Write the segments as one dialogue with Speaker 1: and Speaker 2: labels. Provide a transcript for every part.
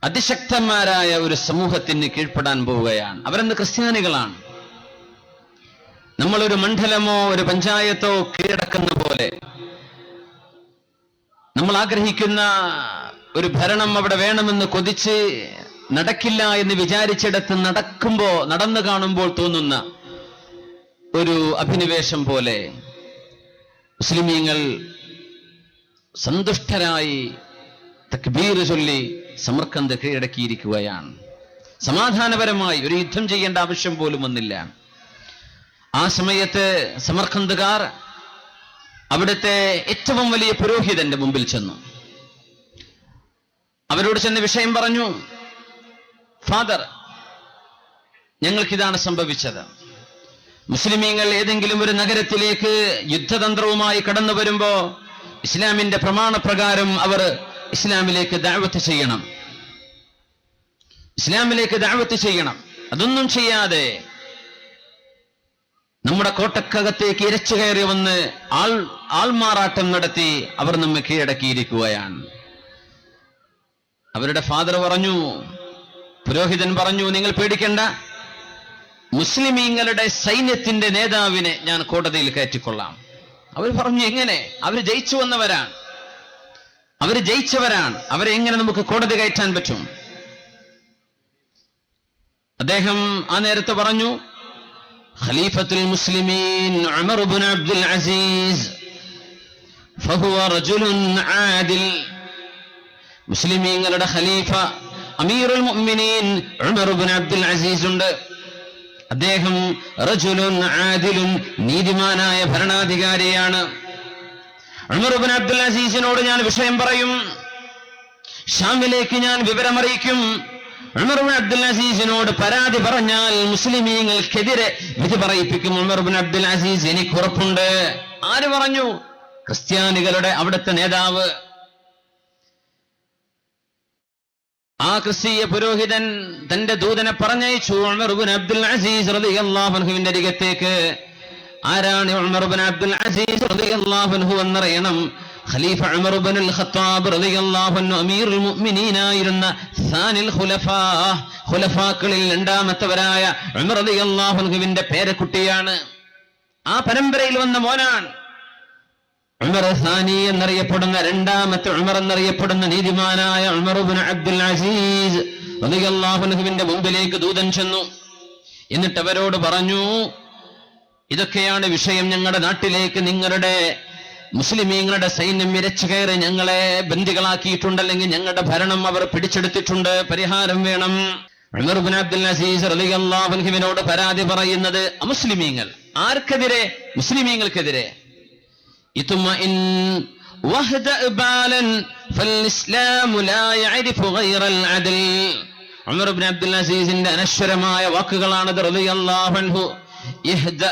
Speaker 1: അതിശക്തന്മാരായ ഒരു സമൂഹത്തിന് കീഴ്പ്പെടാൻ പോവുകയാണ്. അവരെന്ന് ക്രിസ്ത്യാനികളാണ്. നമ്മളൊരു മണ്ഡലമോ ഒരു പഞ്ചായത്തോ കീഴടക്കുന്ന പോലെ നമ്മൾ ആഗ്രഹിക്കുന്ന ഒരു ഭരണം അവിടെ വേണമെന്ന് കൊതിച്ച് നടക്കില്ല എന്ന് വിചാരിച്ചിടത്ത് നടന്നു കാണുമ്പോൾ തോന്നുന്ന ഒരു അഭിനിവേശം പോലെ മുസ്ലിമീങ്ങൾ സന്തുഷ്ടരായി തക്ബീർ ചൊല്ലി സമർക്കന്ത് കീഴടക്കിയിരിക്കുകയാണ്. സമാധാനപരമായി ഒരു യുദ്ധം ചെയ്യേണ്ട ആവശ്യം പോലും വന്നില്ല. ആ സമയത്ത് സമർക്കന്തുകാർ അവിടുത്തെ ഏറ്റവും വലിയ പുരോഹിതന്റെ മുമ്പിൽ ചെന്നു. അവരോട് ചെന്ന് വിഷയം പറഞ്ഞു. ഫാദർ, ഞങ്ങൾക്കിതാണ് സംഭവിച്ചത്. മുസ്ലിമീങ്ങൾ ഏതെങ്കിലും ഒരു നഗരത്തിലേക്ക് യുദ്ധതന്ത്രവുമായി കടന്നു വരുമ്പോ ഇസ്ലാമിന്റെ പ്രമാണപ്രകാരം അവർ ഇസ്ലാമിലേക്ക് ദഅവത്ത് ചെയ്യണം. അതൊന്നും ചെയ്യാതെ നമ്മുടെ കോട്ടക്കകത്തേക്ക് ഇരച്ചു കയറി വന്ന് ആൾമാറാട്ടം നടത്തി അവർ നമ്മെ കീഴടക്കിയിരിക്കുകയാണ്. അവരുടെ ഫാദർ പറഞ്ഞു, പുരോഹിതൻ പറഞ്ഞു, നിങ്ങൾ പേടിക്കണ്ട, മുസ്ലിമീങ്ങളുടെ സൈന്യത്തിന്റെ നേതാവിനെ ഞാൻ കോടതിയിൽ കയറ്റിക്കൊള്ളാം. അവർ പറഞ്ഞു, എങ്ങനെ? അവർ ജയിച്ചവരാണ്, അവരെ എങ്ങനെ നമുക്ക് കോടതി കയറ്റാൻ പറ്റും? അദ്ദേഹം ആ നേരത്തെ പറഞ്ഞു, ഖലീഫത്തുൽ മുസ്ലിമീൻ ഉമർ ഇബ്നു അബ്ദുൽ അസീസ് ഫഹുവ റജുലുൻ ആദിൽ. മുസ്ലിമീങ്ങളുടെ ഖലീഫ അമീറുൽ മുഅ്മിനീൻ ഉമർ ഇബ്നു അബ്ദുൽ അസീസ് ഉണ്ട്. അദ്ദേഹം റജുലുൻ ആദിലുൻ, നീതിമാനായ ഭരണാധികാരിയാണ്. ഉമർ ഇബ്നു അബ്ദുൽ അസീസിനോട് ഞാൻ വിഷയം പറയും, ഷാമിലേക്ക് ഞാൻ വിവരമറിയിക്കും. ഉമർ ഇബ്നു അബ്ദുൽ അസീസിനോട് പരാതി പറഞ്ഞാൽ മുസ്ലിമീങ്ങൾക്കെതിരെ വിധി പറയിപ്പിക്കും ഉമർ ഇബ്നു അബ്ദുൽ അസീസ്, എനിക്ക് ഉറപ്പുണ്ട്. ആര് പറഞ്ഞു? ക്രിസ്ത്യാനികളുടെ അവിടുത്തെ നേതാവ്. ആ ക്രിസ്തീയ പുരോഹിതൻ തന്റെ ദൂതനെ പറഞ്ഞയച്ചു ഉമർ ഇബ്നു അബ്ദുൽ അസീസ് റളിയല്ലാഹു അൻഹുവിന്റെ അരികത്തേക്ക്. ആരാണ് ഉമർ ഇബ്നു അബ്ദുൽ അസീസ് റളിയല്ലാഹു അൻഹു എന്നറിയണം. ഖലീഫ ഉമർ ഇബ്നുൽ ഖത്താബ് റളിയല്ലാഹു അൻഹു അമീറുൽ മുഅ്മിനീൻ ആയിരുന്ന സാനിൽ ഖുലഫാക്കളിൽ രണ്ടാമത്തവരായ ഉമർ റളിയല്ലാഹു അൻഹുവിന്റെ പേരക്കുട്ടിയാണ്. ആ പരമ്പരയിൽ വന്ന മോനാണ്. ഉമർ സാനി എന്നറിയപ്പെടുന്ന, രണ്ടാമത്തെ ഉമർ എന്നറിയപ്പെടുന്ന നീതിമാനായ ഉമർ ഇബ്നു അബ്ദുൽ അസീസ് റളിയല്ലാഹു അൻഹുവിന്റെ മുമ്പിലേക്ക് ദൂതൻ ചെന്നു. എന്നിട്ട് അവരോട് പറഞ്ഞു, ഇതൊക്കെയാണ് വിഷയം. ഞങ്ങളുടെ നാട്ടിലേക്ക് നിങ്ങളുടെ മുസ്ലിമീങ്ങളുടെ സൈന്യം ഇരച്ചു കയറി ഞങ്ങളെ ബന്ദികളാക്കിയിട്ടുണ്ട്, അല്ലെങ്കിൽ ഞങ്ങളുടെ ഭരണം അവർ പിടിച്ചെടുത്തിട്ടുണ്ട്, പരിഹാരം വേണം. ഉമർ ഇബ്നു അബ്ദുൽ അസീസ് റളിയല്ലാഹു അൻഹുവിനോട് പരാതി പറയുന്നത് അമുസ്ലിമീങ്ങൾ. ആർക്കെതിരെ? മുസ്ലിമീങ്ങൾക്കെതിരെ. ഇത്മഇൻ വഹ്ദഅ ബാലൻ ഫൽഇസ്ലാമു ലാ യഅരിഫു ഗൈറൽ അദ്ൽ. ഉമർ ഇബ്നു അബ്ദുൽ അസീസിന്റെ അനശ്വരമായ വാക്കുകളാണത് റളിയല്ലാഹു അൻഹു. ഇഹ്ദ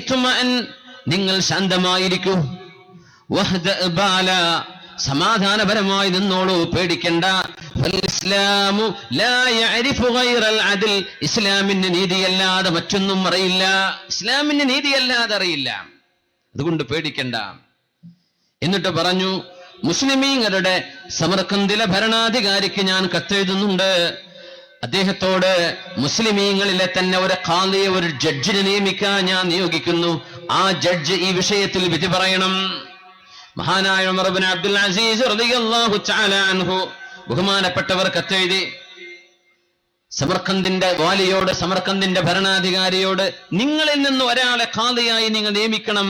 Speaker 1: ഇത്മഇൻ, നിങ്ങൾ ശാന്തമായിരിക്കൂ. വഹ്ദഅ ബാല, സമാധാനപരമായി നിന്നോളൂ, പേടിക്കണ്ട. ഫൽഇസ്ലാമു ലാ യഅരിഫു ഗൈറൽ അദ്ൽ, ഇസ്ലാമിന്റെ നീതിയല്ലാതെ മറ്റൊന്നും അറിയില്ല. ഇസ്ലാമിന്റെ നീതിയല്ലാതെ അറിയില്ല, അതുകൊണ്ട് പേടിക്കണ്ട. എന്നിട്ട് പറഞ്ഞു, മുസ്ലിമീങ്ങളുടെ സമർക്കന്ദിലെ ഭരണാധികാരിക്ക് ഞാൻ കത്തെഴുതുന്നുണ്ട്. അദ്ദേഹത്തോട് മുസ്ലിമീങ്ങളിലെ തന്നെ ഒരു ഖാദിയെ, ഒരു ജഡ്ജിനെ നിയമിക്കാൻ ഞാൻ നിയോഗിക്കുന്നു. ആ ജഡ്ജ് ഈ വിഷയത്തിൽ വിധി പറയണം. മഹാനായ ഉമർ ഇബ്നു അബ്ദുൽ അസീസ് റളിയല്ലാഹു തആല അൻഹു ബഹുമാനപ്പെട്ടവർ കത്തെഴുതി സമർക്കന്ദിന്റെ വാലിയോട്, സമർക്കന്ദിന്റെ ഭരണാധികാരിയോട്, നിങ്ങളിൽ നിന്ന് ഒരാളെ ഖാദിയായി നിങ്ങൾ നിയമിക്കണം,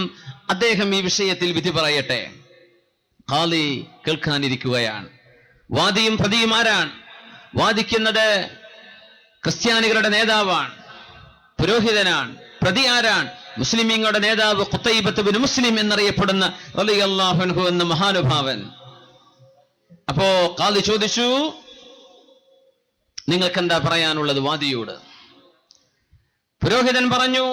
Speaker 1: അദ്ദേഹം ഈ വിഷയത്തിൽ വിധി പറയട്ടെ. ഖാദി കേൾക്കാനിരിക്കുകയാണ്. വാദിയും പ്രതിയും ആരാണ്? വാദിക്കുന്നത് ക്രിസ്ത്യാനികളുടെ നേതാവാണ്, പുരോഹിതനാണ്. പ്രതി ആരാണ്? മുസ്ലിമീങ്ങളുടെ നേതാവ് ഖുതൈബത്ത് ബിൻ മുസ്ലിം എന്നറിയപ്പെടുന്ന റളിയല്ലാഹു അൻഹു എന്ന മഹാനുഭാവൻ. അപ്പോ ഖാദി ചോദിച്ചു, നിങ്ങൾക്ക് എന്താ പറയാനുള്ളത് വാദിയോട്? പുരോഹിതൻ പറഞ്ഞു,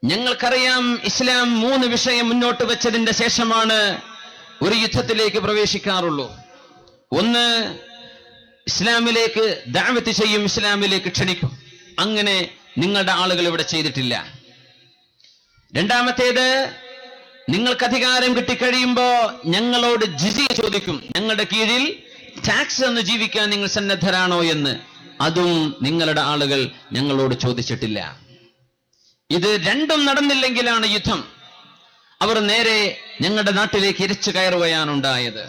Speaker 1: ഞങ്ങൾക്കറിയാം ഇസ്ലാം 3 വിഷയം മുന്നോട്ട് വെച്ചതിന്റെ ശേഷമാണ് ഒരു യുദ്ധത്തിലേക്ക് പ്രവേശിക്കാറുള്ളൂ. ഒന്ന്, ഇസ്ലാമിലേക്ക് ദഅവത്ത് ചെയ്യും, ഇസ്ലാമിലേക്ക് ക്ഷണിക്കും. അങ്ങനെ നിങ്ങളുടെ ആളുകൾ ഇവിടെ ചെയ്തിട്ടില്ല. രണ്ടാമത്തേത്, നിങ്ങൾക്ക് അധികാരം കിട്ടിക്കഴിയുമ്പോ ഞങ്ങളോട് ജിസിയ ചോദിക്കും, ഞങ്ങളുടെ കീഴിൽ ടാക്സ് തന്ന് ജീവിക്കാൻ നിങ്ങൾ സന്നദ്ധരാണോ എന്ന് അതും നിങ്ങളുടെ ആളുകൾ ഞങ്ങളോട് ചോദിച്ചിട്ടില്ല. ഇത് രണ്ടും നടന്നില്ലെങ്കിലാണ് യുദ്ധം. അവർ നേരെ ഞങ്ങളുടെ നാട്ടിലേക്ക് ഇരച്ചു കയറുകയാണുണ്ടായത്.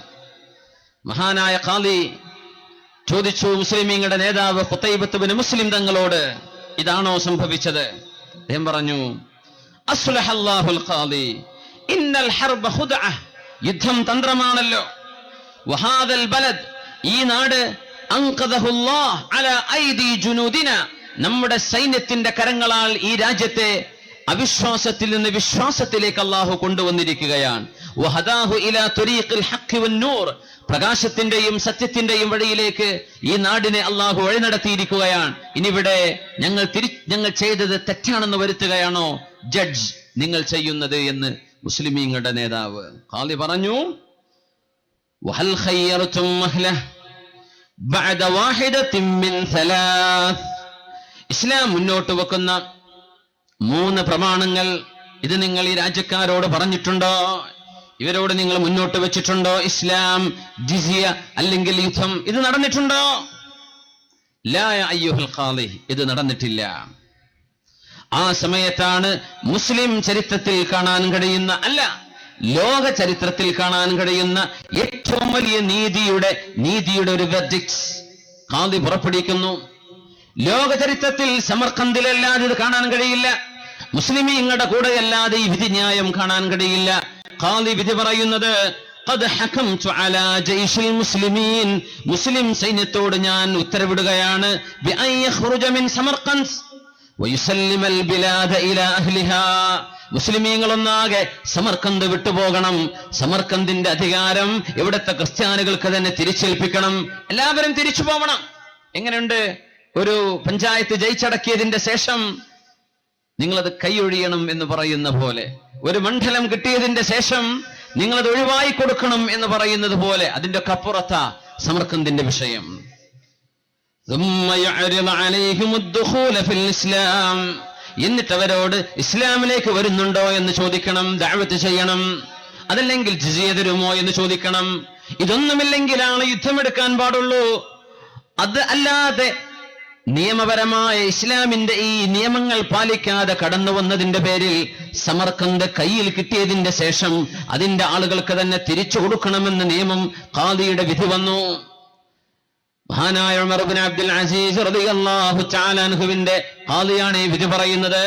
Speaker 1: മഹാനായ ഖാലി ചോദിച്ചു മുസ്ലിമീങ്ങളുടെ നേതാവ് ഖുതൈബത്ത് ബിൻ മുസ്ലിം തങ്ങളോട്, ഇതാണോ സംഭവിച്ചത്? അദ്ദേഹം പറഞ്ഞു, അസ്ലഹല്ലാഹുൽ ഖാലി ഇന്നൽ ഹർബ ഖുദ്അ, യുദ്ധം തന്ത്രമാണല്ലോ. വഹാദൽ ബലദ്, ഈ നാട് അൻഖദഹുല്ലാഹ് അലാ ഐദി ജുനൂദിന, നമ്മുടെ സൈന്യത്തിന്റെ കരങ്ങളാൽ ഈ രാജ്യത്തെ അവിശ്വാസത്തിൽ നിന്ന് വിശ്വാസത്തിലേക്ക് അല്ലാഹു കൊണ്ടുവന്നിരിക്കുകയാണ്. വഹദാഹു ഇലാ തുരീഖിൽ ഹഖ് വന്നൂർ, പ്രകാശത്തിന്റെയും സത്യത്തിന്റെയും വഴിയിലേക്ക് ഈ നാടിനെ അല്ലാഹു വഴി നടത്തിയിരിക്കുകയാണ്. ഇനിവിടെ ഞങ്ങൾ ചെയ്തത് തെറ്റാണെന്ന് വരുത്തുകയാണോ ജഡ്ജ് നിങ്ങൾ ചെയ്യുന്നത് എന്ന് മുസ്ലിമീങ്ങളുടെ നേതാവ് ഖാലി പറഞ്ഞു. വഹൽ ഖയ്യർതും മഹ്ലഹ ബഅദ വാഹിദത്തിൻ മിൻ സലാസ്, ഇസ്ലാം മുന്നോട്ട് വെക്കുന്ന 3 പ്രമാണങ്ങൾ ഇത് നിങ്ങൾ ഈ രാജ്യക്കാരോട് പറഞ്ഞിട്ടുണ്ടോ? ഇവരോട് നിങ്ങൾ മുന്നോട്ട് വെച്ചിട്ടുണ്ടോ? ഇസ്ലാം, ജിസിയ അല്ലെങ്കിൽ യുദ്ധം, ഇത് നടന്നിട്ടുണ്ടോ? ലാ അയ്യുഹൽ ഖാലി, ഇത് നടന്നിട്ടില്ല. ആ സമയത്താണ് മുസ്ലിം ചരിത്രത്തിൽ കാണാൻ കഴിയുന്ന, അല്ല ലോക ചരിത്രത്തിൽ കാണാൻ കഴിയുന്ന ഏറ്റവും വലിയ നീതിയുടെ ഒരു വെർഡിക്റ്റ് ഖാലി പുറപ്പെടുവിക്കുന്നു. ലോക ചരിത്രത്തിൽ സമർഖന്ദിലല്ലാതെ ഇത് കാണാൻ കഴിയില്ല. മുസ്ലിമീങ്ങളുടെ കൂടെയല്ലാതെ ഈ വിധി ന്യായം കാണാൻ കഴിയില്ല. ഖാലി വിധി പറയുന്നത്, ഖദ് ഹകംതു അലാ ജയ്ഷിൽ മുസ്ലിമീൻ, മുസ്ലിം സൈന്യത്തോട് ഞാൻ ഉത്തരവിടുകയാണ്, ബിഅൻ യഖ്റുജ മിൻ സമർഖന്ദ് വയുസല്ലിമൽ ബിലാദ ഇലാ അഹ്ലിഹാ, മുസ്ലിമീങ്ങളൊന്നാകെ സമർഖന്ദ് വിട്ടുപോകണം. സമർഖന്ദിന്റെ അധികാരം ഇവിടുത്തെ ക്രിസ്ത്യാനികൾക്ക് തന്നെ തിരിച്ചേൽപ്പിക്കണം. എല്ലാവരും തിരിച്ചു പോകണം. എങ്ങനെയുണ്ട്? ഒരു പഞ്ചായത്ത് ജയിച്ചടക്കിയതിന്റെ ശേഷം നിങ്ങളത് കൈയൊഴിയണം എന്ന് പറയുന്ന പോലെ, ഒരു മണ്ഡലം കിട്ടിയതിന്റെ ശേഷം നിങ്ങളത് ഒഴിവായി കൊടുക്കണം എന്ന് പറയുന്നത് പോലെ, അതിന്റെ ഒക്കെ അപ്പുറത്താ സമർഖന്ദിന്റെ വിഷയം. എന്നിട്ട് അവരോട് ഇസ്ലാമിലേക്ക് വരുന്നുണ്ടോ എന്ന് ചോദിക്കണം, ദഅവത്ത് ചെയ്യണം. അതല്ലെങ്കിൽ ജിസിയ തരുമോ എന്ന് ചോദിക്കണം. ഇതൊന്നുമില്ലെങ്കിലാണ് യുദ്ധമെടുക്കാൻ പാടുള്ളൂ. അത് അല്ലാതെ നിയമപരമായ ഇസ്ലാമിന്റെ ഈ നിയമങ്ങൾ പാലിക്കാതെ കടന്നു വന്നതിന്റെ പേരിൽ സമർഖന്ദ് കയ്യിൽ കിട്ടിയതിന്റെ ശേഷം അതിന്റെ ആളുകൾക്ക് തന്നെ തിരിച്ചു കൊടുക്കണമെന്ന നിയമം ഖാദിയുടെ വിധി വന്നു. മഹാനായ ഉമർ ഇബ്നു അബ്ദുൽ അസീസ് റളിയല്ലാഹു തആല അൻഹുവിന്റെ ഖാദിയാണ് ഈ വിധി പറയുന്നത്.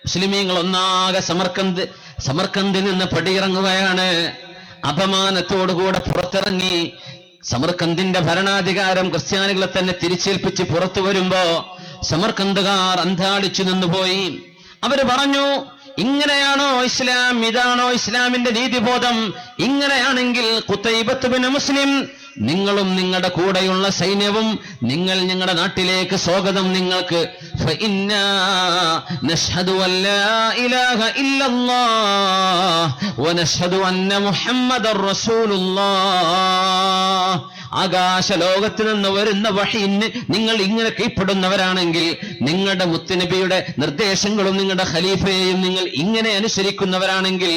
Speaker 1: മുസ്ലിമീങ്ങൾ ഒന്നാകെ സമർഖന്ദിൽ നിന്ന് പടിയിറങ്ങുകയാണ്. അപമാനത്തോടുകൂടെ പുറത്തിറങ്ങി സമർഖന്ദിന്റെ ഭരണാധികാരം ക്രിസ്ത്യാനികളെ തന്നെ തിരിച്ചേൽപ്പിച്ച് പുറത്തു വരുമ്പോ സമർഖന്ദുകാർ അന്താളിച്ചു നിന്നുപോയി. അവര് പറഞ്ഞു, ഇങ്ങനെയാണോ ഇസ്ലാം? ഇതാണോ ഇസ്ലാമിന്റെ നീതിബോധം? ഇങ്ങനെയാണെങ്കിൽ ഖുതൈബത്ത് ബിൻ മുസ്ലിം, നിങ്ങളും നിങ്ങളുടെ കൂടെയുള്ള സൈന്യവും നിങ്ങൾ ഞങ്ങളുടെ നാട്ടിലേക്ക് സ്വാഗതം. നിങ്ങൾക്ക് ഫഇന്നാ നശ്ഹദു അല്ലാ ഇലാഹ ഇല്ലല്ലാഹ് വനശ്ഹദു അന്ന മുഹമ്മദർ റസൂലുള്ളാഹ്. ആകാശ ലോകത്ത് നിന്ന് വരുന്ന വഹയിന് നിങ്ങൾ ഇങ്ങനെ കീഴ്പ്പെടുന്നവരാണെങ്കിൽ, നിങ്ങളുടെ മുത്തുനബിയുടെ നിർദ്ദേശങ്ങളും നിങ്ങളുടെ ഖലീഫയെയും നിങ്ങൾ ഇങ്ങനെ അനുസരിക്കുന്നവരാണെങ്കിൽ,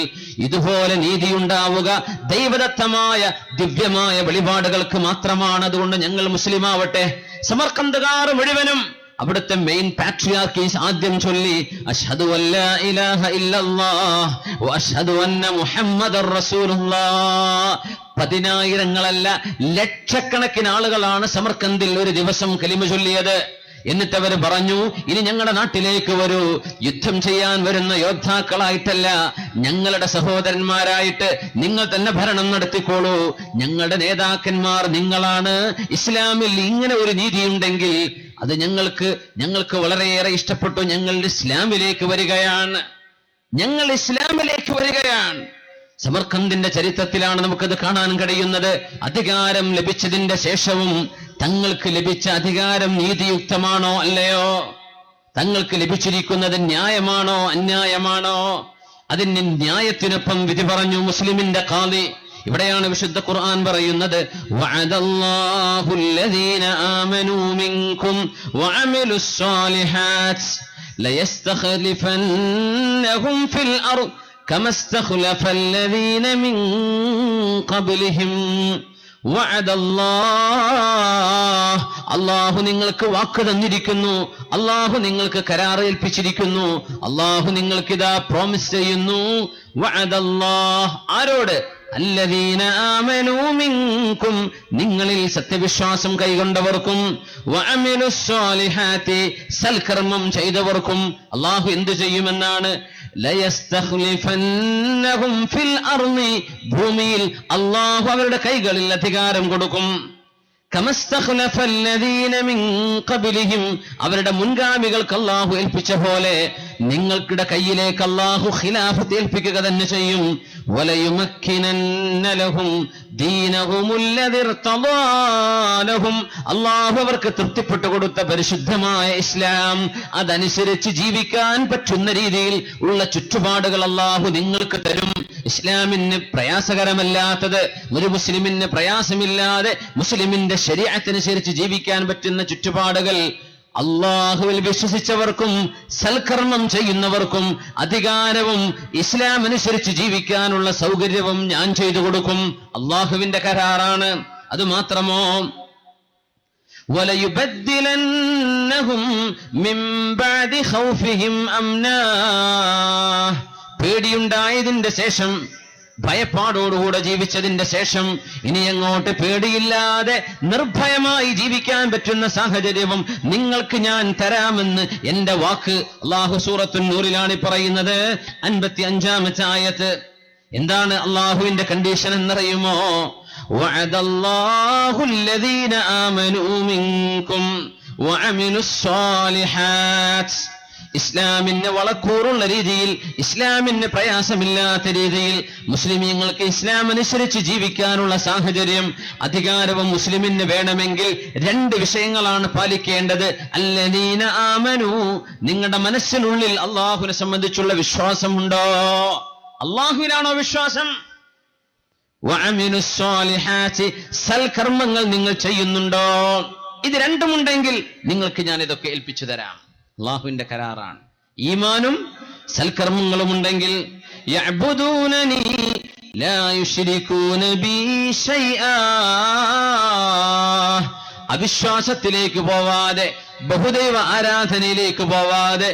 Speaker 1: ഇതുപോലെ നീതിയുണ്ടാവുക ദൈവദത്തമായ ദിവ്യമായ വെളിപാടുകൾക്ക് മാത്രമാണ്. അതുകൊണ്ട് ഞങ്ങൾ മുസ്ലിമാവട്ടെ. സമർഖന്ദുകാർ മുഴുവനും അവിടുത്തെ മെയിൻ പാട്രിയാർക്കീസ് ആദ്യം ചൊല്ലി, അശ്ഹദു അല്ലാ ഇലാഹ ഇല്ലല്ലാഹ് വഅശ്ഹദു അന്ന മുഹമ്മദർ റസൂലുള്ളാഹ്. 10,000-ങ്ങളല്ല, ലക്ഷക്കണക്കിന് ആളുകളാണ് സമർഖന്ദിൽ ഒരു ദിവസം കലിമ ചൊല്ലിയത്. എന്നിട്ട് അവർ പറഞ്ഞു, ഇനി ഞങ്ങളുടെ നാട്ടിലേക്ക് വരൂ. യുദ്ധം ചെയ്യാൻ വരുന്ന യോദ്ധാക്കളായിട്ടല്ല, ഞങ്ങളുടെ സഹോദരന്മാരായിട്ട് നിങ്ങൾ തന്നെ ഭരണം നടത്തിക്കോളൂ. ഞങ്ങളുടെ നേതാക്കന്മാർ നിങ്ങളാണ്. ഇസ്ലാമിൽ ഇങ്ങനെ ഒരു നീതിയുണ്ടെങ്കിൽ അത് ഞങ്ങൾക്ക് വളരെയേറെ ഇഷ്ടപ്പെട്ടു. ഞങ്ങൾ ഇസ്ലാമിലേക്ക് വരികയാണ്. സമർഖന്ദിന്റെ ചരിത്രത്തിലാണ് നമുക്കത് കാണാൻ കഴിയുന്നത്. അധികാരം ലഭിച്ചതിന്റെ ശേഷവും തങ്ങൾക്ക് ലഭിച്ച അധികാരം നീതിയുക്തമാണോ അല്ലയോ? തങ്ങൾക്ക് ലഭിച്ചിരിക്കുന്നത് ന്യായമാണോ അന്യായമാണോ? അതിന് ന്യായത്തിനൊപ്പം വിധി പറഞ്ഞു മുസ്ലിമിന്റെ ഖാദി. ഇവിടെയാണ് വിശുദ്ധ ഖുർആൻ പറയുന്നത്, വഅദല്ലാഹുല്ലദീന ആമനൂ മിൻകും വഅമിലുസ് സ്വാലിഹാത്ത് ലയസ്തഖ്ലിഫന്നഹും ഫിൽ അർദ് കമ ഇസ്തഖ്ലഫല്ലദീന മിൻ ഖബ്ലിഹിം വഅദല്ലാഹ്, അല്ലാഹു നിങ്ങൾക്ക് വാക്ക് തന്നിരിക്കുന്നു, അല്ലാഹു നിങ്ങൾക്ക് കരാർ ഏൽപ്പിച്ചിരിക്കുന്നു, അല്ലാഹു നിങ്ങൾക്ക് ഇതാ പ്രോമിസ് ചെയ്യുന്നു. വഅദല്ലാഹ്, ആരോട്? അല്ലദീന ആമനൂ മിൻകും, നിങ്ങളിൽ സത്യവിശ്വാസം കൈകൊണ്ടവർക്കും, വഅമിലുസ്സാലിഹാത്തി, സൽക്കർമ്മം ചെയ്തവർക്കും. അല്ലാഹു എന്തു ചെയ്യുമെന്നാണ്? ലയസ്തഖ്ലിഫന്നഹും ഫിൽ അർളി, ഭൂമിയിൽ അല്ലാഹു അവരുടെ കൈകളിൽ അധികാരം കൊടുക്കും. കമസ്തഖ്ലഫല്ലദീന മിൻ ഖബ്ലിഹിം, അവരുടെ മുൻഗാമികൾക്ക് അല്ലാഹു ഏൽപ്പിച്ച പോലെ നിങ്ങൾക്കിടെ കയ്യിലേക്ക് അല്ലാഹു ഖിലാഫത്ത് ഏൽപ്പിക്കുക തന്നെ ചെയ്യും. വലയുമക്കിനന്ന ലഹും ദീനഹുമുല്ലദി ഇർതദാ ലഹും, അല്ലാഹു അവർക്ക് തൃപ്തിപ്പെട്ടു കൊടുത്ത പരിശുദ്ധമായ ഇസ്ലാം, അതനുസരിച്ച് ജീവിക്കാൻ പറ്റുന്ന രീതിയിൽ ഉള്ള ചുറ്റുപാടുകൾ അല്ലാഹു നിങ്ങൾക്ക് തരും. ഇസ്ലാമിന് പ്രയാസകരമല്ലാത്തത്, ഒരു മുസ്ലിമിന് പ്രയാസമില്ലാതെ മുസ്ലിമിന്റെ ശരീഅത്തനുസരിച്ച് ജീവിക്കാൻ പറ്റുന്ന ചുറ്റുപാടുകൾ അല്ലാഹുവിൽ വിശ്വസിച്ചവർക്കും സൽക്കർമ്മം ചെയ്യുന്നവർക്കും അധികാരവും ഇസ്ലാം അനുസരിച്ച് ജീവിക്കാനുള്ള സൗകര്യവും ഞാൻ ചെയ്തു കൊടുക്കും. അല്ലാഹുവിന്റെ കരാറാണ്. അതുമാത്രമോ, വലയുബദ്ദിലന്നഹും മിൻ ബഅദി ഖൗഫിഹിം അംനാ, പേടിയുണ്ടായതിന്റെ ശേഷം, ഭയപ്പാടോടുകൂടെ ജീവിച്ചതിന്റെ ശേഷം ഇനി അങ്ങോട്ട് പേടിയില്ലാതെ നിർഭയമായി ജീവിക്കാൻ പറ്റുന്ന സാഹചര്യവും നിങ്ങൾക്ക് ഞാൻ തരാമെന്ന് എന്റെ വാക്ക്. അല്ലാഹു സൂറത്തുൻ നൂറിലാണ് പറയുന്നത്, 55-ാമത്തെ ആയത്ത്. എന്താണ് അല്ലാഹുവിന്റെ കണ്ടീഷൻ എന്നറിയുമോ? വഅദല്ലാഹു അല്ലദീന ആമനൂ മിൻകും വഅമിലുസ്സാലിഹാത്ത്, ഇസ്ലാമിന് വളക്കൂറുള്ള രീതിയിൽ, ഇസ്ലാമിന് പ്രയാസമില്ലാത്ത രീതിയിൽ മുസ്ലിമീങ്ങൾക്ക് ഇസ്ലാം അനുസരിച്ച് ജീവിക്കാനുള്ള സാഹചര്യം, അധികാരവും മുസ്ലിമിന് വേണമെങ്കിൽ 2 വിഷയങ്ങളാണ് പാലിക്കേണ്ടത്. അല്ലദീന ആമനു, നിങ്ങളുടെ മനസ്സിനുള്ളിൽ അല്ലാഹുവിനെ സംബന്ധിച്ചുള്ള വിശ്വാസമുണ്ടോ? അല്ലാഹുവിലാണോ വിശ്വാസം? വഅമിലുസ്സാലിഹാത്തി, സൽകർമ്മങ്ങൾ നിങ്ങൾ ചെയ്യുന്നുണ്ടോ? ഇത് രണ്ടുമുണ്ടെങ്കിൽ നിങ്ങൾക്ക് ഞാൻ ഇതൊക്കെ ഏൽപ്പിച്ചു തരാം. അല്ലാഹുവിന്റെ കരാറാണ്. ഈമാനും സൽക്കർമ്മങ്ങളും ഉണ്ടെങ്കിൽ, യഅ്ബുദൂനനി ലാ യുശ്രികൂന ബി ശൈആ, അവിശ്വാസത്തിലേക്ക് പോവാതെ, ബഹുദൈവ ആരാധനയിലേക്ക് പോവാതെ,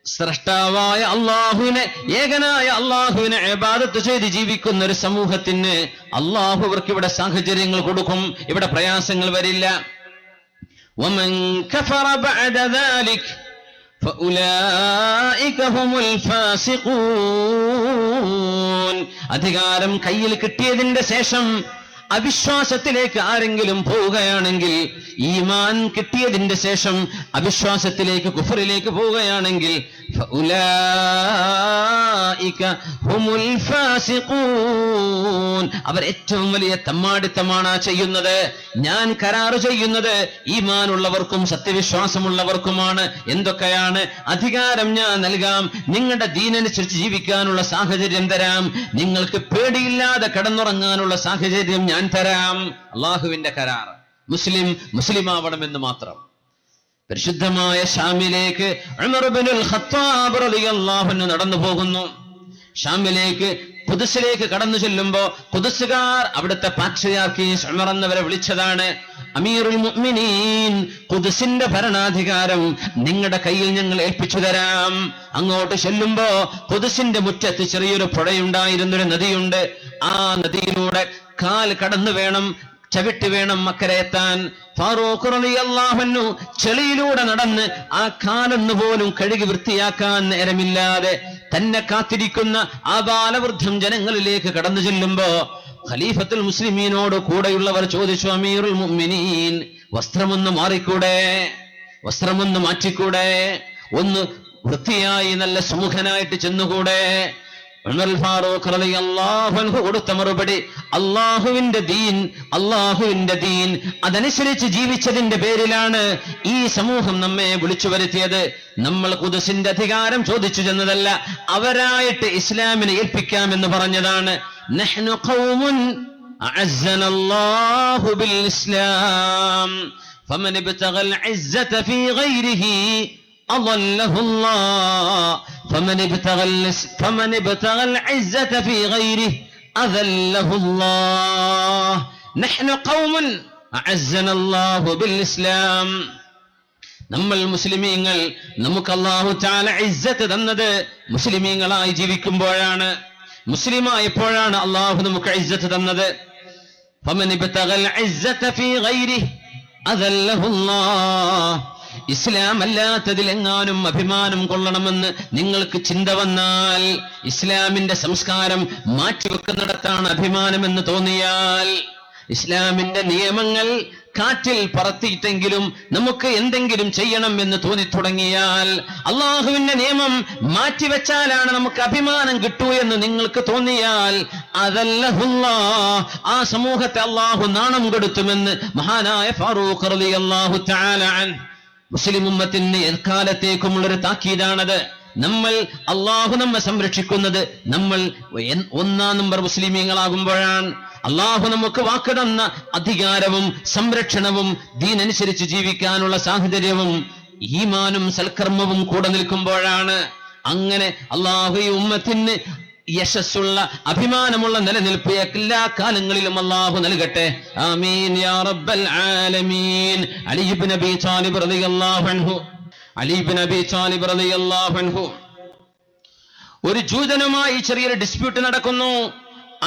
Speaker 1: സ്രഷ്ടാവായ അല്ലാഹുവിനെ, ഏകനായ അല്ലാഹുവിനെ ഇബാദത്ത് ചെയ്ത് ജീവിക്കുന്ന ഒരു സമൂഹത്തിന് അല്ലാഹു അവർക്ക് ഇവിടെ സാഹചര്യങ്ങൾ കൊടുക്കും, ഇവിടെ പ്രയാസങ്ങൾ വരില്ല. ومن كفر بعد ذلك فأولئك هم الفاسقون, അധികാരം കയ്യിൽ കിട്ടിയതിന്റെ ശേഷം അവിശ്വാസത്തിലേക്ക് ആരെങ്കിലും പോവുകയാണെങ്കിൽ, ഈമാൻ കിട്ടിയതിന്റെ ശേഷം അവിശ്വാസത്തിലേക്ക്, കുഫറിലേക്ക് പോവുകയാണെങ്കിൽ, ഫഉലൈക ഹുമുൽ ഫാസിഖൂൻ, അവർ ഏറ്റവും വലിയ തമ്മാടിത്തമാണ് ചെയ്യുന്നത്. ഞാൻ കരാറ് ചെയ്യുന്നത് ഈമാനുള്ളവർക്കും സത്യവിശ്വാസമുള്ളവർക്കുമാണ്. എന്തൊക്കെയാണ്? അധികാരം ഞാൻ നൽകാം, നിങ്ങളുടെ ദീനനുസരിച്ച് ജീവിക്കാനുള്ള സാഹചര്യം തരാം, നിങ്ങൾക്ക് പേടിയില്ലാതെ കിടന്നുറങ്ങാനുള്ള സാഹചര്യം ഞാൻ തരാം. അല്ലാഹുവിന്റെ കരാർ. മുസ്ലിമാവണമെന്ന് മാത്രം. പരിശുദ്ധമായ ഷാമിലേക്ക് ഉമർ ഇബ്നുൽ ഖത്താബ് റളിയല്ലാഹു അൻഹു നടന്നു പോകുന്നു. ഷാമിലേക്ക്, ഖുദ്സിലേക്ക് കടന്നു ചെല്ലുമ്പോ ഖുദ്സുകാർ അവിടുത്തെ പാട്രിയാർക്കീസ് ഉമർ എന്നവരെ വിളിച്ചതാണ്. അമീറുൽ മുഅ്മിനീൻ, ഖുദ്സിന്റെ ഭരണാധികാരം നിങ്ങളുടെ കയ്യിൽ ഞങ്ങൾ ഏൽപ്പിച്ചു തരാം. അങ്ങോട്ട് ചെല്ലുമ്പോ ഖുദ്സിന്റെ മുറ്റത്ത് ചെറിയൊരു പുഴയുണ്ടായിരുന്നൊരു നദിയുണ്ട്. ആ നദിയിലൂടെ കാൽ കടന്നു വേണം, ചവിട്ടി വേണം അക്കരെ എത്താൻ. ഫാറൂഖ് റളിയല്ലാഹു അൻഹു ചെളിയിലൂടെ നടന്ന് ആ കാലൊന്നു പോലും കഴുകി വൃത്തിയാക്കാൻ നേരമില്ലാതെ തന്നെ കാത്തിരിക്കുന്ന ആ ബാലവൃദ്ധം ജനങ്ങളിലേക്ക് കടന്നു ചെല്ലുമ്പോ ഖലീഫത്തുൽ മുസ്ലിമീനോട് കൂടെയുള്ളവർ ചോദിച്ചു, അമീറുൽ മുഅ്മിനീൻ, വസ്ത്രമൊന്ന് മാറിക്കൂടെ? വസ്ത്രമൊന്ന് മാറ്റിക്കൂടെ? ഒന്ന് വൃത്തിയായി നല്ല സുമുഖനായിട്ട് ചെന്നുകൂടെ? ഉമർ ഫാറൂഖ് റളിയല്ലാഹു അൻഹു കൊടുത്ത മറുപടി, അല്ലാഹുവിന്റെ ദീൻ അതനുസരിച്ച് ജീവിച്ചതിന്റെ പേരിലാണ് ഈ സമൂഹം നമ്മെ വിളിച്ചു വരുത്തിയത്. നമ്മൾ ഖുദ്സിന്റെ അധികാരം ചോദിച്ചു ചെന്നതല്ല, അവരായിട്ട് ഇസ്ലാമിനെ ഏൽപ്പിക്കാമെന്ന് പറഞ്ഞതാണ്. നഹ്നു ഖൗമുൻ അഅസ്സനല്ലാഹു ബിൽ ഇസ്ലാം ഫമൻ ഇബ്തഗൽ ഇസ്സത ഫീ ഗൈരിഹി أضله الله فمن ابتغى العزة في غيره أذله الله. നഹ്നു ഖൗമുൻ അഅസ്സനല്ലാഹു ബിൽ ഇസ്ലാം. നമ്മൾ മുസ്ലിമീങ്ങൾ, നമുക്ക് അല്ലാഹു തആല ഇസ്സത്ത് തന്നത് മുസ്ലിമീങ്ങളായി ജീവിക്കുമ്പോഴാണ്, മുസ്ലിമായപ്പോഴാണ് അല്ലാഹു നമുക്ക് ഇസ്സത്ത് തന്നത്. ഫമൻ ഇബ്തഗൽ ഇസ്സത ഫീ ഗൈരിഹി അദല്ലഹുല്ലാഹ്. ഇസ്ലാം അല്ലാത്തതിലെങ്ങാനും അഭിമാനം കൊള്ളണമെന്ന് നിങ്ങൾക്ക് ചിന്ത വന്നാൽ, ഇസ്ലാമിന്റെ സംസ്കാരം മാറ്റിവെക്കുന്നിടത്താണ് അഭിമാനമെന്ന് തോന്നിയാൽ, ഇസ്ലാമിന്റെ നിയമങ്ങൾ കാറ്റിൽ പറത്തിയിട്ടെങ്കിലും നമുക്ക് എന്തെങ്കിലും ചെയ്യണം എന്ന് തോന്നിത്തുടങ്ങിയാൽ, അള്ളാഹുവിന്റെ നിയമം മാറ്റിവെച്ചാലാണ് നമുക്ക് അഭിമാനം കിട്ടൂ എന്ന് നിങ്ങൾക്ക് തോന്നിയാൽ, അതല്ലഹുല്ലാഹ്, ആ സമൂഹത്തെ അള്ളാഹു നാണം കെടുത്തുമെന്ന് മഹാനായ ഫാറൂഖ് റളിയല്ലാഹു തആല അൻഹു മുസ്ലിം ഉമ്മത്തിന് എക്കാലത്തേക്കുമുള്ളൊരു താക്കീതാണത്. നമ്മൾ, അള്ളാഹു നമ്മെ സംരക്ഷിക്കുന്നത് നമ്മൾ 1 നമ്പർ മുസ്ലിമീങ്ങളാകുമ്പോഴാണ്. അള്ളാഹു നമുക്ക് വാക്ക് തന്ന അധികാരവും സംരക്ഷണവും ദീനനുസരിച്ച് ജീവിക്കാനുള്ള സാഹചര്യവും ഈമാനും സൽക്കർമ്മവും കൂടെ നിൽക്കുമ്പോഴാണ്. അങ്ങനെ അള്ളാഹു ഈ ഉമ്മത്തിന് യശസ്സുള്ള, അഭിമാനമുള്ള നിലനിൽപ്പ് എല്ലാ കാലങ്ങളിലും അല്ലാഹു നൽകട്ടെ. ആമീൻ യാ റബ്ബൽ ആലമീൻ. അലി ഇബ്നു അബീ ത്വാലിബ് റളിയല്ലാഹു അൻഹു, അലി ഇബ്നു അബീ ത്വാലിബ് റളിയല്ലാഹു അൻഹു ഒരു ജൂതനുമായി ചെറിയൊരു ഡിസ്പ്യൂട്ട് നടക്കുന്നു.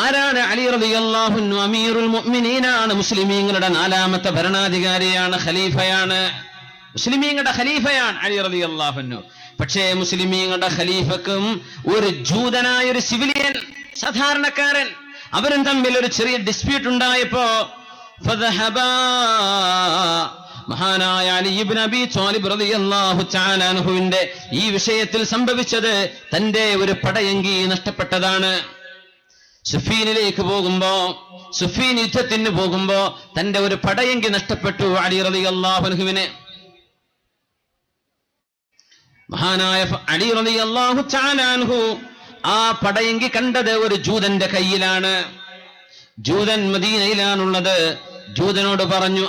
Speaker 1: ആരാണ് അലി റളിയല്ലാഹു അൻഹു? അമീറുൽ മുഅ്മിനീനാണ്, മുസ്ലിമീങ്ങളുടെ 4ാമത്തെ ഭരണാധികാരിയാണ്, ഖലീഫയാണ്, മുസ്ലിമീങ്ങളുടെ ഖലീഫയാണ് അലി റളിയല്ലാഹു അൻഹു. പക്ഷേ മുസ്ലിമീങ്ങളുടെ ഖലീഫക്കും ഒരു ജൂതനായ ഒരു സിവിലിയൻ, സാധാരണക്കാരൻ, അവരും തമ്മിൽ ഒരു ചെറിയ ഡിസ്പ്യൂട്ട് ഉണ്ടായപ്പോ മഹാനായ അലി ഇബ്നു അബീ ത്വാലിബ് റളിയല്ലാഹു തആല അൻഹുവിന്റെ ഈ വിഷയത്തിൽ സംഭവിച്ചത് തന്റെ ഒരു പടയങ്കി നഷ്ടപ്പെട്ടതാണ്. സുഫീനിലേക്ക് പോകുമ്പോ, സുഫീൻ യുദ്ധത്തിന് പോകുമ്പോ തന്റെ ഒരു പടയങ്കി നഷ്ടപ്പെട്ടു അലി റളിയല്ലാഹു അൻഹുവിന്. മഹാനായ അലി റളിയല്ലാഹു തആല അൻഹു ആ പടയങ്കി കണ്ടത് ഒരു ജൂതന്റെ കയ്യിലാണ്. ജൂതൻ മദീനയിലാണുള്ളത്. ജൂതനോട് പറഞ്ഞു,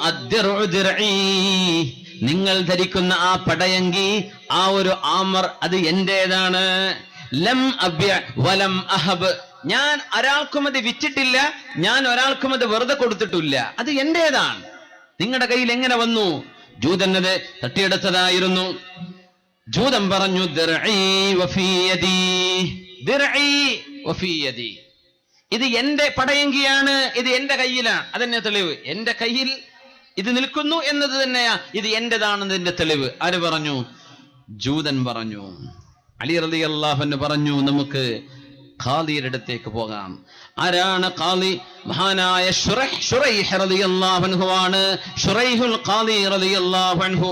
Speaker 1: നിങ്ങൾ ധരിക്കുന്ന ആ പടയങ്കി, ആ ഒരു ആമർ, അത് എന്റേതാണ്. ലം അബ്യ വലം അഹബ്, ഞാൻ ഒരാൾക്കും അത് വിറ്റിട്ടില്ല, ഞാൻ ഒരാൾക്കും അത് വെറുതെ കൊടുത്തിട്ടില്ല, അത് എന്റേതാണ്. നിങ്ങളുടെ കയ്യിൽ എങ്ങനെ വന്നു? ജൂതൻ അത് തട്ടിയെടുത്തതായിരുന്നു. ജൂതൻ പറഞ്ഞു, ഇത് എന്റെ പടയങ്കിയാണ്, ഇത് എന്റെ കയ്യിലാണ്, അതെന്നെ തെളിവ്. എന്റെ കയ്യിൽ ഇത് നിൽക്കുന്നു എന്നത് തന്നെയാ ഇത് എന്റേതാണെന്നതിന്റെ തെളിവ്. ആര് പറഞ്ഞു? ജൂതൻ പറഞ്ഞു. അലി റളിയല്ലാഹു അൻഹു പറഞ്ഞു, നമുക്ക് ഖാദിയുടെ അടുത്തേക്ക് പോകാം. ആരാണ് ഖാദി? മഹാനായ ശുറൈഹ് റളിയല്ലാഹു അൻഹു ആണ്. ശുറൈഹുൽ ഖാദി റളിയല്ലാഹു അൻഹു.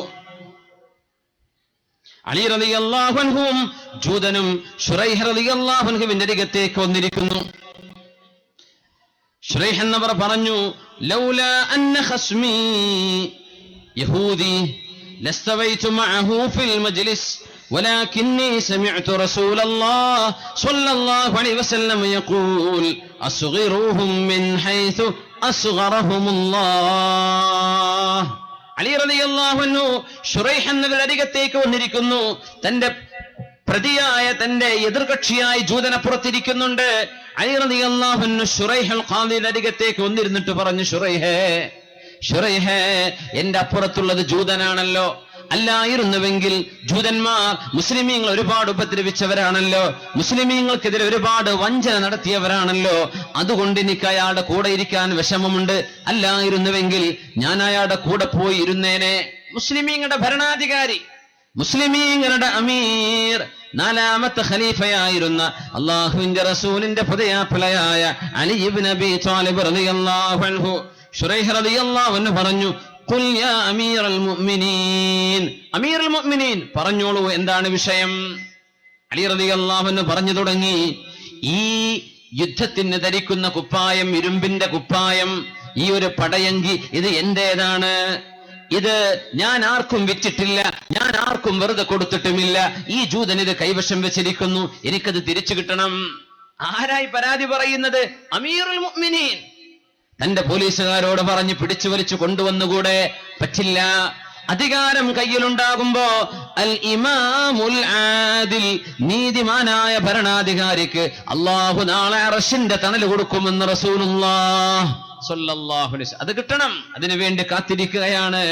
Speaker 1: അലി റളിയല്ലാഹു അൻഹും ജൂതനും ശുറൈഹ് റളിയല്ലാഹു അൻഹുവിന്റെ അരികത്തേക്ക് വന്നിരിക്കുന്നു. ശുറൈഹ് എന്നവർ പറഞ്ഞു, ലൗലാ അന്ന ഖസ്മി യഹൂദി ലസ്തവൈതു മഅഹു ഫിൽ മജ്ലിസ് ولكني سمعت رسول الله صلى الله عليه وسلم يقول أصغروهم من حيث أصغرهم الله. അലി റളിയല്ലാഹു അൻഹു ശുറൈഹ് എന്നവരുടെ അരികത്തേക്ക് വന്നിരിക്കുന്നു. തന്റെ പ്രതിയായ, തന്റെ എതിർകക്ഷിയായ ജൂതനപ്പുറത്തിരിക്കുന്നുണ്ട്. അലി റളിയല്ലാഹു അൻഹു ശുറൈഹുൽ ഖാദിയുടെ അരികത്തേക്ക് വന്നിരുന്നിട്ട് പറഞ്ഞു, ശുറൈഹേ, എന്റെ അപ്പുറത്തുള്ളത് ജൂതനാണല്ലോ. അല്ലായിരുന്നുവെങ്കിൽ ജൂതന്മാർ മുസ്ലിമീങ്ങൾ ഒരുപാട് ഉപദ്രവിച്ചവരാണല്ലോ, മുസ്ലിമീങ്ങൾക്കെതിരെ ഒരുപാട് വഞ്ചന നടത്തിയവരാണല്ലോ. അതുകൊണ്ട് എനിക്ക് അയാളുടെ കൂടെ ഇരിക്കാൻ വിഷമമുണ്ട്. അല്ലായിരുന്നുവെങ്കിൽ ഞാൻ അയാളുടെ കൂടെ പോയി ഇരുന്നേനെ. മുസ്ലിമീങ്ങളുടെ ഭരണാധികാരി, മുസ്ലിമീങ്ങളുടെ അമീർ, 4ാമത്തെ ഖലീഫയായിരുന്ന അള്ളാഹുവിന്റെ റസൂലിന്റെ പുതയാപ്പിളയായ അലി ഇബ്നു അബീ ത്വാലിബ് റളിയല്ലാഹു അൻഹു ശുറൈഹ് റളിയല്ലാഹു അൻഹു പറഞ്ഞു, ഖുൽ യാ അമീറൽ മുഅ്മിനീൻ, അമീറുൽ മുഅ്മിനീൻ, പറഞ്ഞോളൂ, എന്താണ് വിഷയം? അലി റളിയല്ലാഹു അൻഹു പറഞ്ഞു തുടങ്ങി, ഈ യുദ്ധത്തിന് ധരിക്കുന്ന കുപ്പായം, ഇരുമ്പിന്റെ കുപ്പായം, ഈ ഒരു പടയങ്കി, ഇത് എന്റേതാണ്. ഇത് ഞാൻ ആർക്കും വിറ്റിട്ടില്ല, ഞാൻ ആർക്കും വെറുതെ കൊടുത്തിട്ടുമില്ല. ഈ ജൂതൻ ഇത് കൈവശം വെച്ചിരിക്കുന്നു, എനിക്കത് തിരിച്ചു കിട്ടണം. ആരായി പരാതി പറയുന്നത്? അമീറുൽ മുഅ്മിനീൻ. തന്റെ പോലീസുകാരോട് പറഞ്ഞ് പിടിച്ചു വലിച്ചു കൊണ്ടുവന്നുകൂടെ? പറ്റില്ല. അധികാരം കയ്യിലുണ്ടാകുമ്പോ അൽ ഇമാമുൽ ആദിൽ, നീതിമാനായ ഭരണാധികാരിക്ക് അല്ലാഹു നാളെ അർശിന്റെ തണൽ കൊടുക്കുമെന്ന് റസൂലുള്ളാഹ് സ്വല്ലല്ലാഹു അലൈഹി വസല്ലം. അത് കിട്ടണം, അതിനുവേണ്ടി കാത്തിരിക്കുകയാണ്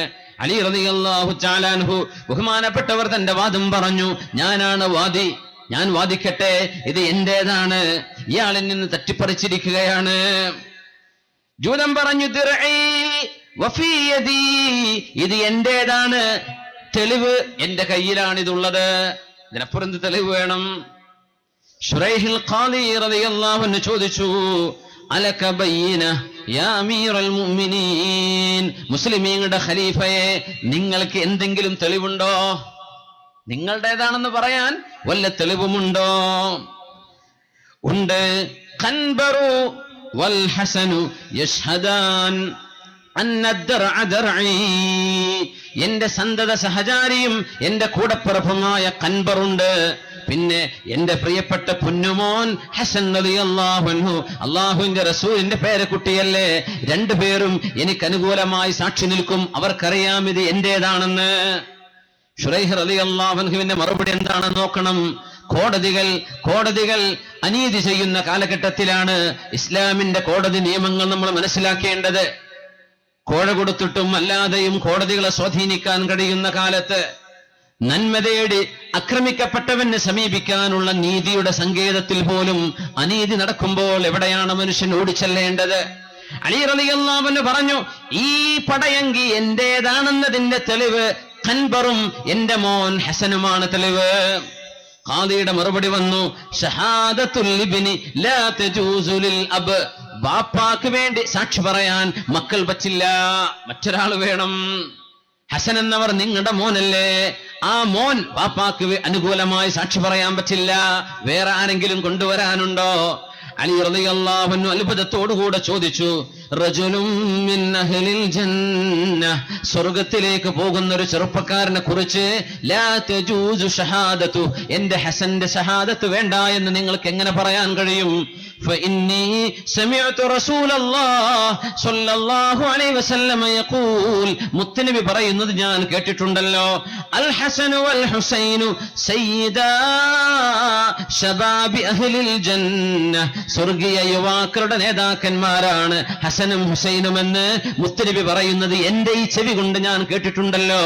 Speaker 1: അലി റളിയല്ലാഹു തആല അൻഹു. ബഹുമാനപ്പെട്ടവർ തന്റെ വാദം പറഞ്ഞു, ഞാനാണ് വാദി, ഞാൻ വാദിക്കട്ടെ, ഇത് എന്റേതാണ്. ഇയാളിൽ നിന്ന് തട്ടിപ്പറിച്ചിരിക്കുകയാണ്. ജൂതൻ പറഞ്ഞു, ദിർഇ വഫീ യദി, ഇത് എന്റേതാണ്, തെളിവ് എന്റെ കയ്യിലാണ് ഇതുള്ളത്, ഇതിനപ്പുറം എന്ത് തെളിവ് വേണം? ശുറൈഹിൽ ഖാദി റളിയല്ലാഹു അൻഹു ചോദിച്ചു, അലക ബയ്യിന യാ അമീറൽ മുഅ്മിനീൻ, മുസ്ലിമീങ്ങളുടെ ഖലീഫയെ നിങ്ങൾക്ക് എന്തെങ്കിലും തെളിവുണ്ടോ? നിങ്ങളുടേതാണെന്ന് പറയാൻ വല്ല തെളിവുമുണ്ടോ? ഉണ്ട്. ഖൻബറു വൽ ഹസനു യശ്ഹദാൻ അന്ന ദർഅ ദർഇ, എന്റെ സന്തത സഹചാരിയും എന്റെ കൂടപ്പിറപ്പുമായ ഖൻബറുണ്ട്, പിന്നെ എന്റെ പ്രിയപ്പെട്ട പൊന്നുമോൻ ഹസൻ റളിയല്ലാഹു അൻഹു, അല്ലാഹുവിന്റെ റസൂലിന്റെ പേരക്കുട്ടിയല്ലേ, രണ്ടുപേരും എനിക്ക് അനുകൂലമായി സാക്ഷി നിൽക്കും, അവർക്കറിയാം ഇത് എന്റേതാണെന്ന്. ശുറൈഹ് റളിയല്ലാഹു അൻഹുവിന്റെ മറുപടി എന്താണെന്ന് നോക്കണം. കോടതികൾ അനീതി ചെയ്യുന്ന കാലഘട്ടത്തിലാണ് ഇസ്ലാമിന്റെ കോടതി നിയമങ്ങൾ നമ്മൾ മനസ്സിലാക്കേണ്ടത്. കോഴ കൊടുത്തിട്ടും അല്ലാതെയും കോടതികളെ സ്വാധീനിക്കാൻ കഴിയുന്ന കാലത്ത് നന്മ തേടി ആക്രമിക്കപ്പെട്ടവനെ സമീപിക്കാനുള്ള നീതിയുടെ സങ്കേതത്തിൽ പോലും അനീതി നടക്കുമ്പോൾ എവിടെയാണ് മനുഷ്യൻ ഓടിച്ചെല്ലേണ്ടത്? അലി റളിയല്ലാഹു അൻഹു പറഞ്ഞു, ഈ പടയങ്കി എന്റേതാണെന്നതിന്റെ തെളിവ് ഖൻബറും എന്റെ മോൻ ഹസനുമാണ് തെളിവ്. ഖാദിയുടെ മറുപടി വന്നു, ഷഹാദത്തുൽ ഇബ്നി ലാ തജൂസു ലിൽ അബ്, ബാപ്പാക്ക് വേണ്ടി സാക്ഷി പറയാൻ മക്കൾ പറ്റില്ല, മറ്റൊരാൾ വേണം. ഹസൻ എന്നവർ നിങ്ങളുടെ മോനല്ലേ, ആ മോൻ ബാപ്പാക്ക് അനുകൂലമായി സാക്ഷി പറയാൻ പറ്റില്ല, വേറെ ആരെങ്കിലും കൊണ്ടുവരാനുണ്ടോ? അലി റളിയല്ലാഹു അൻഹു അത്ഭുതത്തോടുകൂടെ ചോദിച്ചു, റജുലും മിൻ അഹ്ലിൽ ജന്ന, സ്വർഗ്ഗത്തിലേക്ക് പോകുന്ന ഒരു ചെറുപ്പക്കാരനെ കുറിച്ച് ലാ തജൂസു ഷഹാദത്തു, എന്റെ ഹസന്റെ ഷഹാദത്ത് വേണ്ട എന്ന് നിങ്ങൾക്ക് എങ്ങനെ പറയാൻ കഴിയും? فإني سمعت رسول الله صلى الله عليه وسلم يقول, മുത്തനബി പറയുന്നത് ഞാൻ കേട്ടിട്ടുണ്ടല്ലോ, അൽ ഹസനു വൽ ഹുസൈനു സയ്യിദാ ശബാബി അഹ്ലിൽ ജന്ന, സ്വർഗീയ യുവാക്കളുടെ നേതാക്കന്മാരാണ് ഹസനും ഹുസൈനും എന്ന് മുത്തനബി പറയുന്നത് എന്റെ ഈ ചെവി കൊണ്ട് ഞാൻ കേട്ടിട്ടുണ്ടല്ലോ.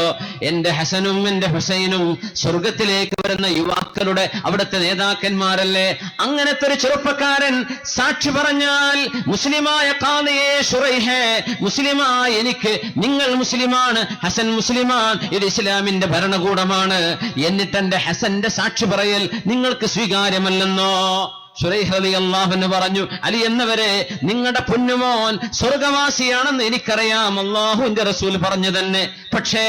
Speaker 1: എന്റെ ഹസനും എന്റെ ഹുസൈനും സ്വർഗത്തിലേക്ക് വരുന്ന യുവാക്കളുടെ അവിടുത്തെ നേതാക്കന്മാരല്ലേ. അങ്ങനത്തെ ഒരു ചെറുപ്പക്കാരൻ സാക്ഷി പറഞ്ഞാൽ, മുസ്ലിമായ ഖാദിയെ ശുറൈഹേ, മുസ്ലിമായ എനിക്ക് നിങ്ങൾ മുസ്ലിമാണ്, ഹസൻ മുസ്ലിമാൻ, ഇത് ഇസ്ലാമിന്റെ ഭരണകൂടമാണ്, എന്നിട്ട് എന്റെ ഹസന്റെ സാക്ഷി പറയൽ നിങ്ങൾക്ക് സ്വീകാര്യമല്ലെന്നോ? ശുറൈഹ് റളിയല്ലാഹു അൻഹു പറഞ്ഞു, അലി എന്നവരെ, നിങ്ങളുടെ പൊന്നുമോൻ സ്വർഗവാസിയാണെന്ന് എനിക്കറിയാം, അല്ലാഹുവിന്റെ റസൂൽ പറഞ്ഞു തന്നെ. പക്ഷേ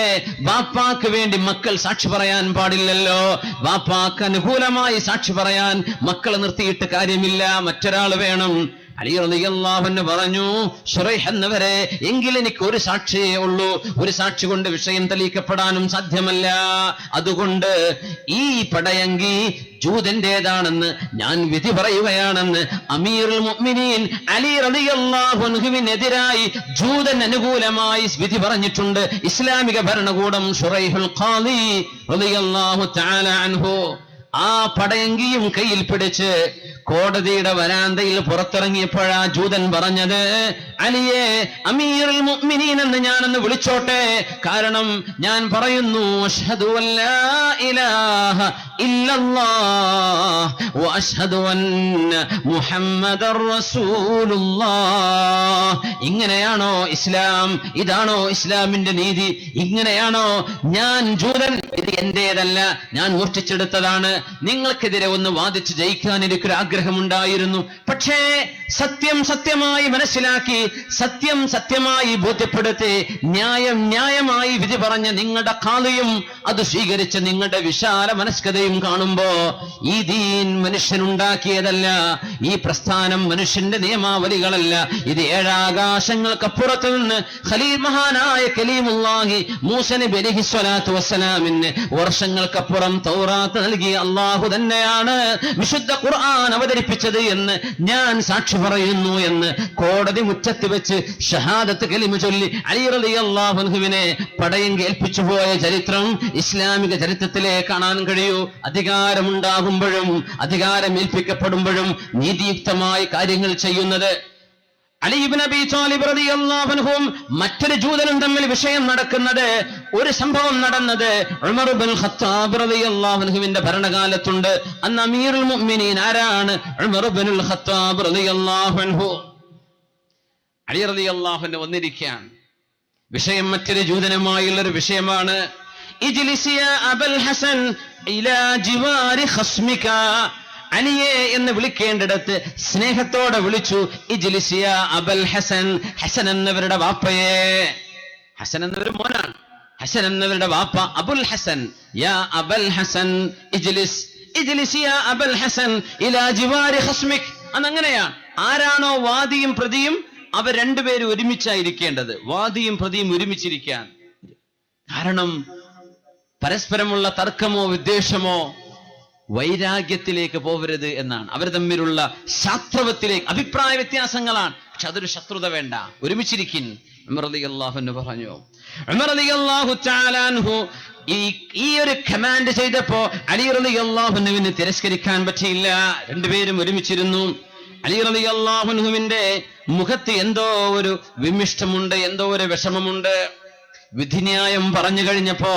Speaker 1: ബാപ്പാക്ക് വേണ്ടി മക്കൾ സാക്ഷി പറയാൻ പാടില്ലല്ലോ. ബാപ്പാക്ക് അനുകൂലമായി സാക്ഷി പറയാൻ മക്കളെ നിർത്തിയിട്ട് കാര്യമില്ല, മറ്റൊരാൾ വേണം. അലി റളിയല്ലാഹു അൻഹു പറഞ്ഞു, ശുറൈഹ് എന്നവരെ, എങ്കിൽ എനിക്ക് ഒരു സാക്ഷിയേ ഉള്ളൂ, ഒരു സാക്ഷി കൊണ്ട് വിഷയം തെളിയിക്കപ്പെടാനും സാധ്യമല്ല. അതുകൊണ്ട് ഈ പടയങ്കി ജൂതന്റേതാണെന്ന് ഞാൻ വിധി പറയുകയാണെന്ന് അമീറുൽ മുഅ്മിനീൻ അലി റളിയല്ലാഹു അൻഹുവിനെതിരായി ജൂതൻ അനുകൂലമായി വിധി പറഞ്ഞിട്ടുണ്ട് ഇസ്ലാമിക ഭരണകൂടം. ശുറൈഹുൽ ഖാദി റളിയല്ലാഹു തആല അൻഹു ആ പടയങ്കിയും കയ്യിൽ പിടിച്ച് കോടതിയുടെ വരാന്തയിൽ പുറത്തിറങ്ങിയപ്പോഴാ ജൂതൻ പറഞ്ഞത്, അലിയെ അമീറുൽ മുഅ്മിനീൻ എന്ന് ഞാനൊന്ന് വിളിച്ചോട്ടെ, കാരണം ഞാൻ പറയുന്നു അഷ്ഹദു അല്ലാ ഇലാഹ ഇല്ലല്ലാഹ് വ അഷ്ഹദു അന്ന മുഹമ്മദർ റസൂലുള്ളാഹ്. ഇങ്ങനെയാണോ ഇസ്ലാം? ഇതാണോ ഇസ്ലാമിന്റെ നീതി? ഇങ്ങനെയാണോ? ഞാൻ ജൂതൻ, ഇത് എന്റേതല്ല, ഞാൻ മോഷ്ടിച്ചെടുത്തതാണ്. നിങ്ങൾക്കെതിരെ ഒന്ന് വാദിച്ച് ജയിക്കാൻ എനിക്കൊരു ആഗ്രഹമുണ്ടായിരുന്നു. പക്ഷേ സത്യം സത്യമായി മനസ്സിലാക്കി, സത്യം സത്യമായി ബോധ്യപ്പെടുത്തി, ന്യായം ന്യായമായി വിധി പറഞ്ഞ നിങ്ങളുടെ ഖാദിയും അത് സ്വീകരിച്ച നിങ്ങളുടെ വിശാല മനസ്കതയും കാണുമ്പോ, ഈ ദീൻ മനുഷ്യനുണ്ടാക്കിയതല്ല, ഈ പ്രസ്ഥാനം മനുഷ്യന്റെ നിയമാവലികളല്ല, ഇത് ഏഴാകാശങ്ങൾക്കപ്പുറത്ത് നിന്ന് മഹാനായ കലീമുല്ലാഹി മൂസ നബി അലൈഹി സ്വലാത്തു വസ്സലാമിന് വർഷങ്ങൾക്കപ്പുറം തൗറാത്ത് നൽകിയ അല്ലാഹു തന്നെയാണ് വിശുദ്ധ ഖുർആൻ അവതരിപ്പിച്ചത് എന്ന് ഞാൻ സാക്ഷി പറയുന്നു എന്ന് കോടതി മുറ്റത്ത് വെച്ച് ഷഹാദത്ത് കലിമ ചൊല്ലി അലി റളിയല്ലാഹു അൻഹുവിനെ പടയങ്കി ഏൽപ്പിച്ചു പോയ ചരിത്രം ഇസ്ലാമിക ചരിത്രത്തിലെ കാണാൻ കഴിയൂ. അധികാരമുണ്ടാകുമ്പോഴും അധികാരം ഏൽപ്പിക്കപ്പെടുമ്പോഴും നീതിയുക്തമായി കാര്യങ്ങൾ ചെയ്യുന്നത്. അലി ഇബ്നു അബീ ത്വാലിബ് റളിയല്ലാഹു അൻഹും മറ്റൊരു ജൂതനും തമ്മിൽ വിഷയം നടക്കുന്നത്, ഒരു സംഭവം നടന്നത് ഉമർ ഇബ്നുൽ ഖത്താബ് റളിയല്ലാഹു അൻഹുവിന്റെ ഭരണകാലത്തുണ്ട്. അന്ന് അമീറുൽ മുഅ്മിനീൻ ആരാണ്? ഉമർ ഇബ്നുൽ ഖത്താബ് റളിയല്ലാഹു അൻഹു. അലി റളിയല്ലാഹു അൻഹു വന്നിരിക്കുകയാണ്. വിഷയം മറ്റൊരു ജൂതനുമായുള്ളൊരു വിഷയമാണ്. ഇജ്ലിസ് യാ അബൽ ഹസൻ ഇലാ ജിവാരി ഖസ്മിക. അലിയെ എന്ന് വിളിക്കേണ്ടിടത്ത് സ്നേഹത്തോടെ വിളിച്ചു, ഇജ്ലിസ് യാ അബൽ ഹസൻ. ഹസൻ എന്നവരുടെ വാപ്പയെ. ഹസൻ എന്നവരുടെ മോനാണ്. ഹസൻ എന്നവരുടെ വാപ്പ അബുൽ ഹസൻ. യാ അബൽ ഹസൻ ഇജ്ലിസ്. ഇജ്ലിസ് യാ അബൽ ഹസൻ ഇലാ ജിവാരി ഖസ്മിക്. അന്നങ്ങനെയാണ്. ആരാണോ വാദിയും പ്രതിയും അവർ രണ്ടുപേരും ഒരുമിച്ചായിരിക്കേണ്ടത്. വാദിയും പ്രതിയും ഒരുമിച്ചിരിക്കാൻ. കാരണം പരസ്പരമുള്ള തർക്കമോ വിദ്വേഷമോ വൈരാഗ്യത്തിലേക്ക് പോവരുത് എന്നാണ്. അവർ തമ്മിലുള്ള ശാസ്ത്രവത്തിലേക്ക്, അഭിപ്രായ വ്യത്യാസങ്ങളാണ്, പക്ഷെ അതൊരു ശത്രുത വേണ്ട, ഒരുമിച്ചിരിക്കിൻ. ഉമർ റളിയല്ലാഹു അൻഹു പറഞ്ഞു. ഉമർ റളിയല്ലാഹു തആല അൻഹു ഈ ഒരു കമാൻഡ് ചെയ്തപ്പോ അലി റളിയല്ലാഹു അൻഹുവിനെ തിരസ്കരിക്കാൻ പറ്റിയില്ല. രണ്ടുപേരും ഒരുമിച്ചിരുന്നു. അലി റളിയല്ലാഹു അൻഹുവിന്റെ മുഖത്ത് എന്തോ ഒരു വിമിഷ്ടമുണ്ട്, എന്തോ ഒരു വിഷമമുണ്ട്. വിധിന്യായം പറഞ്ഞു കഴിഞ്ഞപ്പോ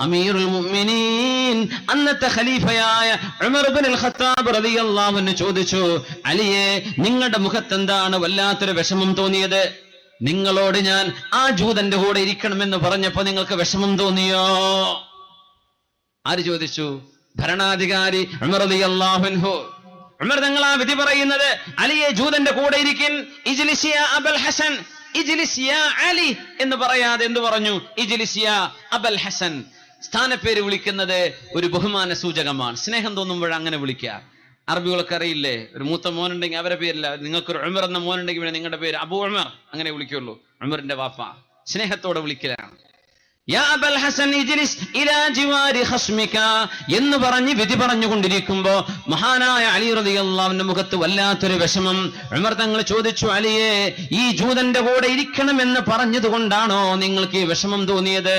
Speaker 1: അമീറുൽ മുഅ്മിനീൻ അന്നത്തെ ഖലീഫയായ ഉമർ ഇബ്നുൽ ഖത്താബ് റളിയല്ലാഹു അൻഹു ചോദിച്ചു, അലിയെ, നിങ്ങളുടെ മുഖത്ത് എന്താണ് വല്ലാത്തൊരു വിഷമം തോന്നിയത്? നിങ്ങളോട് ഞാൻ ആ ജൂതന്റെ കൂടെ ഇരിക്കണമെന്ന് പറഞ്ഞപ്പോ നിങ്ങൾക്ക് വിഷമം തോന്നിയോ? ആര് ചോദിച്ചു? ഭരണാധികാരി ഉമർ റളിയല്ലാഹു അൻഹു. ഉമർ തങ്ങൾ ആ വിധി പറയുന്നത്, അലിയെ ജൂതന്റെ കൂടെ ഇരിക്കിൻ. ഇജ്ലിസ് യാ അബൽ ഹസൻ ഇജ്ലിസ് യാ അലി എന്ന് പറയാതെ എന്തു പറഞ്ഞു? ഇജ്ലിസ് യാ അബൽ ഹസൻ. സ്ഥാനപ്പേര് വിളിക്കുന്നത് ഒരു ബഹുമാന സൂചകമാണ്. സ്നേഹം തോന്നുമ്പോൾ അങ്ങനെ വിളിക്കുക. അറബികളൊക്കെ അറിയില്ലേ, ഒരു മൂത്ത മോനുണ്ടെങ്കിൽ അവരെ പേരില്ല, നിങ്ങൾക്കൊരു ഉമർ എന്ന മോനുണ്ടെങ്കിൽ നിങ്ങളുടെ പേര് അബു ഉമർ, അങ്ങനെ വിളിക്കുള്ളൂ. ഉമറിന്റെ വാപ്പ സ്നേഹത്തോടെ വിളിക്കലാണ്. യാ അബൽ ഹസൻ ഇജ്ലിസ് ഇലാ ജിവാരി ഖസ്മിക എന്ന് പറഞ്ഞ് വിധി പറഞ്ഞുകൊണ്ടിരിക്കുമ്പോ മഹാനായ അലി റളിയല്ലാഹു അൻഹു മുഖത്ത് വല്ലാത്തൊരു വിഷമം. ഉമർ തങ്ങൾ ചോദിച്ചു, അലിയെ, ഈ ജൂതന്റെ കൂടെ ഇരിക്കണമെന്ന് പറഞ്ഞതുകൊണ്ടാണോ നിങ്ങൾക്ക് ഈ വിഷമം തോന്നിയത്?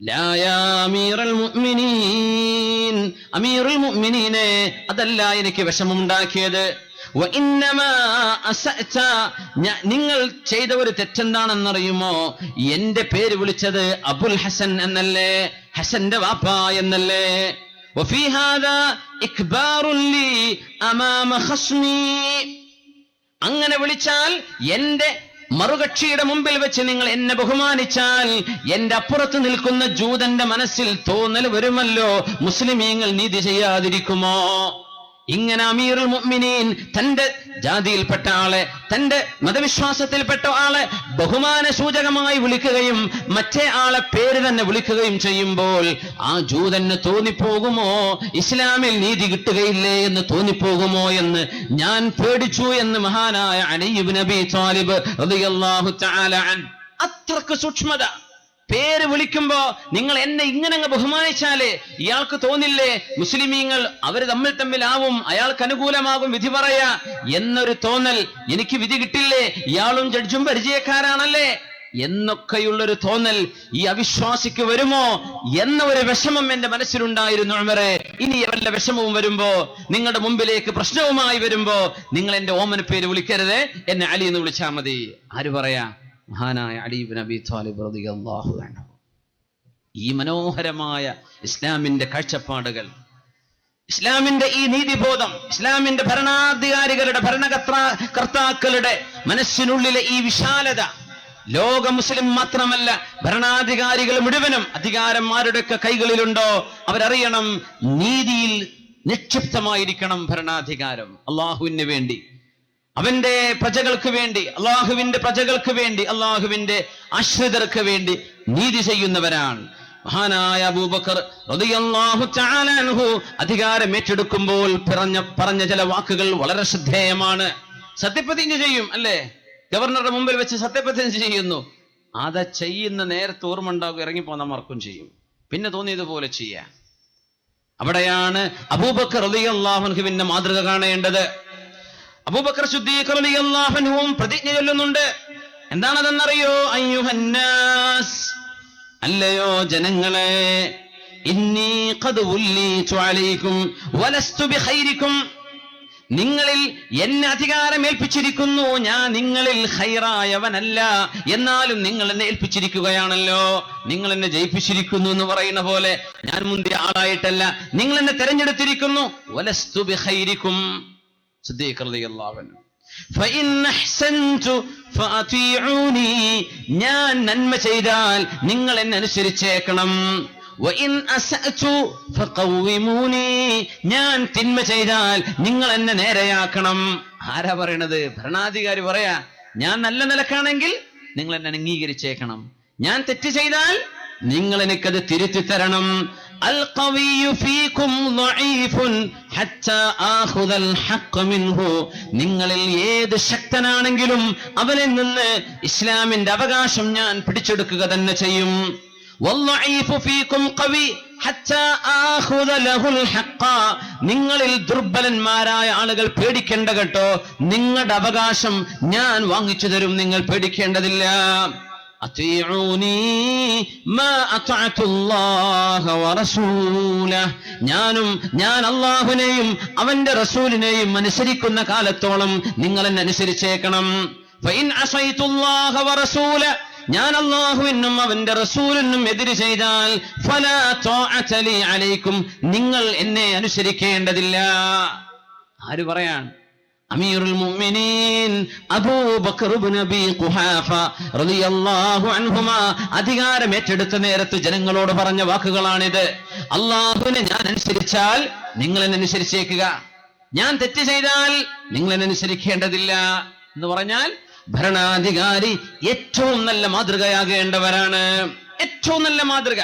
Speaker 1: ലാ യാ അമീറുൽ മുഅ്മിനീൻ, അമീറുൽ മുഅ്മിനീനെ, അതല്ല എനിക്ക് വിഷമമുണ്ടാക്കിയത്. നിങ്ങൾ ചെയ്ത ഒരു തെറ്റെന്താണെന്നറിയുമോ? എന്റെ പേര് വിളിച്ചത് അബുൽ ഹസൻ എന്നല്ലേ, ഹസന്റെ വാപ്പ എന്നല്ലേ. അങ്ങനെ വിളിച്ചാൽ എന്റെ മറുകക്ഷിയുടെ മുമ്പിൽ വെച്ച് നിങ്ങൾ എന്നെ ബഹുമാനിച്ചാൽ എന്റെ അപ്പുറത്ത് നിൽക്കുന്ന ജൂതന്റെ മനസ്സിൽ തോന്നൽ വരുമല്ലോ, മുസ്ലിമീങ്ങൾ നീതി ചെയ്യാതിരിക്കുമോ? ഇങ്ങനെ അമീറുൽ മുഅ്മിനീൻ തന്റെ ജാതിയിൽപ്പെട്ട ആളെ, തന്റെ മതവിശ്വാസത്തിൽപ്പെട്ട ആളെ ബഹുമാന സൂചകമായി വിളിക്കുകയും മറ്റേ ആളെ പേര് തന്നെ വിളിക്കുകയും ചെയ്യുമ്പോൾ ആ ജൂതന് തോന്നിപ്പോകുമോ ഇസ്ലാമിൽ നീതി കിട്ടുകയില്ലേ എന്ന് തോന്നിപ്പോകുമോ എന്ന് ഞാൻ പേടിച്ചു എന്ന് മഹാനായ അലി ഇബ്നു അബീ ത്വാലിബ് റളിയല്ലാഹു തആല അൻഹു. അത്രക്ക് സൂക്ഷ്മത. പേര് വിളിക്കുമ്പോ നിങ്ങൾ എന്നെ ഇങ്ങനെ അങ്ങ് ബഹുമാനിച്ചാലേ ഇയാൾക്ക് തോന്നില്ലേ മുസ്ലിമീങ്ങൾ അവര് തമ്മിലാവും, അയാൾക്ക് അനുകൂലമാകും വിധി പറയാ എന്നൊരു തോന്നൽ, എനിക്ക് വിധി കിട്ടില്ലേ, ഇയാളും ജഡ്ജും പരിചയക്കാരാണല്ലേ എന്നൊക്കെയുള്ളൊരു തോന്നൽ ഈ അവിശ്വാസിക്ക് വരുമോ എന്ന ഒരു വിഷമം എന്റെ മനസ്സിലുണ്ടായിരുന്നു ഉമറേ. ഇനി വല്ല വിഷമവും വരുമ്പോ, നിങ്ങളുടെ മുമ്പിലേക്ക് പ്രശ്നവുമായി വരുമ്പോ നിങ്ങൾ എന്റെ ഓമന പേര് വിളിക്കരുത്, എന്നെ അലി എന്ന് വിളിച്ചാൽ മതി. ആര് പറയാ? മഹാനായ അലി ഇബ്നു അബീ ത്വാലിബ് റളിയല്ലാഹു അൻഹു. ഈ മനോഹരമായ ഇസ്ലാമിന്റെ കാഴ്ചപ്പാടുകൾ, ഇസ്ലാമിന്റെ ഈ നീതിബോധം, ഇസ്ലാമിന്റെ ഭരണാധികാരികളുടെ ഭരണകർത്താക്കളുടെ മനസ്സിനുള്ളിലെ ഈ വിശാലത, ലോക മുസ്ലിം മാത്രമല്ല ഭരണാധികാരികൾ മുഴുവനും അധികാരന്മാരുടെയൊക്കെ കൈകളിലുണ്ടോ അവരറിയണം, നീതിയിൽ നിക്ഷിപ്തമായിരിക്കണം ഭരണാധികാരം. അള്ളാഹുവിന് വേണ്ടി, അവന്റെ പ്രജകൾക്ക് വേണ്ടി, അള്ളാഹുവിന്റെ പ്രജകൾക്ക് വേണ്ടി, അള്ളാഹുവിന്റെ ആശ്രിതർക്ക് വേണ്ടി നീതി ചെയ്യുന്നവരാണ്. മഹാനായ അബൂബക്കർ റളിയല്ലാഹു തആല അൻഹു അധികാരം ഏറ്റെടുക്കുമ്പോൾ പറഞ്ഞ ചില വാക്കുകൾ വളരെ ശ്രദ്ധേയമാണ്. സത്യപ്രതിജ്ഞ ചെയ്യും അല്ലേ, ഗവർണറുടെ മുമ്പിൽ വെച്ച് സത്യപ്രതിജ്ഞ ചെയ്യുന്നു. അത് ചെയ്യുന്ന നേരത്തെ ഓർമ്മ ഉണ്ടാകും, ഇറങ്ങിപ്പോന്ന മറക്കും ചെയ്യും, പിന്നെ തോന്നിയതുപോലെ ചെയ്യാം. അവിടെയാണ് അബൂബക്കർ റളിയല്ലാഹു അൻഹുവിന്റെ മാതൃക കാണേണ്ടത്. അബൂബക്കർ സിദ്ദീഖ് റളിയല്ലാഹു അൻഹുവും പ്രതിജ്ഞ ചൊല്ലുന്നുണ്ട്. എന്താണതെന്നറിയോ? അയ്യുഹന്നാസ്, അല്ലയോ ജനങ്ങളെ, ഇന്നി ഖദ് ഉല്ലീതു അലൈക്കും വലസ്തു ബിഖൈരിക്കും, നിങ്ങളിൽ എന്നെ അധികാരമേൽപ്പിച്ചിരിക്കുന്നു, ഞാൻ നിങ്ങളിൽ ഖൈറായവനല്ല, എന്നാലും നിങ്ങൾ എന്നെ ഏൽപ്പിച്ചിരിക്കുകയാണല്ലോ, നിങ്ങൾ എന്നെ ജയിപ്പിച്ചിരിക്കുന്നു എന്ന് പറയുന്ന പോലെ ഞാൻ മുന്തിയ ആളായിട്ടല്ല, നിങ്ങൾ എന്നെ തെരഞ്ഞെടുത്തിരിക്കുന്നു. വലസ്തു ബിഖൈരിക്കും. സിദ്ദീഖ് റളിയല്ലാഹു അൻഹു ഫഇൻ അഹ്സൻതു ഫഅതീഊനി, ഞാൻ നന്മ ചെയ്താൽ നിങ്ങൾ എന്നെ അനുസരിച്ചേക്കണം. വഇൻ അസഅതു ഫഖവ്വിമൂനി, ഞാൻ തിന്മ ചെയ്താൽ നിങ്ങൾ എന്നെ നേരെയാക്കണം. ആരാ പറയണത്? ഭരണാധികാരി പറയാ, ഞാൻ നല്ല നിലക്കാണെങ്കിൽ നിങ്ങൾ എന്നെ അംഗീകരിച്ചേക്കണം, ഞാൻ തെറ്റ് ചെയ്താൽ നിങ്ങൾ എനിക്കത് തിരുത്തി തരണം. അൽ ഖവിയ്യു ഫീകും ളഈഫുൻ ഹത്താ ആഖുദൽ ഹഖ് മിൻഹു, നിങ്ങളിൽ ഏത് ശക്തനാണെങ്കിലും അവനിൽ നിന്ന് ഇസ്ലാമിന്റെ അവകാശം ഞാൻ പിടിച്ചെടുക്കുക തന്നെ ചെയ്യും. വല്ലഈഫു ഫീകും ഖവി ഹത്താ ആഖുദ ലഹുൽ ഹഖ, നിങ്ങളിൽ ദുർബലന്മാരായ ആളുകൾ പേടിക്കേണ്ട കേട്ടോ, നിങ്ങളുടെ അവകാശം ഞാൻ വാങ്ങിച്ചു തരും, നിങ്ങൾ പേടിക്കേണ്ടതില്ല. അത്വീഊനി മാ അത്അതുല്ലാഹ വറസൂലഹ്, ഞാൻ അല്ലാഹുവിനെയും അവന്റെ റസൂലിനെയും അനുസരിക്കുന്ന കാലത്തോളം നിങ്ങൾ എന്നെ അനുസരിച്ചേക്കണം. ഫഇൻ അസൈതുല്ലാഹ വറസൂലഹ്, ഞാൻ അല്ലാഹുവിനും അവന്റെ റസൂലിനും എതിര് ചെയ്താൽ ഫലാ ത്വാഅത ലി അലൈക്കും, നിങ്ങൾ എന്നെ അനുസരിക്കേണ്ടതില്ല. ആര് പറയാൻ? അമീറുൽ മുഅ്മിനീൻ അബൂബക്കർ ഇബ്നു അബീ ഖുഹാഫ റളിയല്ലാഹു അൻഹുമാ അധികാരം ഏറ്റെടുത്ത നേരത്ത് ജനങ്ങളോട് പറഞ്ഞ വാക്കുകളാണിത്. അല്ലാഹുവിനെ ഞാൻ അനുസരിച്ചാൽ നിങ്ങൾ എന്നെ അനുസരിച്ചേക്കുക, ഞാൻ തെറ്റ് ചെയ്താൽ നിങ്ങൾ എന്നെ അനുസരിക്കേണ്ടതില്ല എന്ന് പറഞ്ഞാൽ ഭരണാധികാരി ഏറ്റവും നല്ല മാതൃകയാകേണ്ടവരാണ്. ഏറ്റവും നല്ല മാതൃക.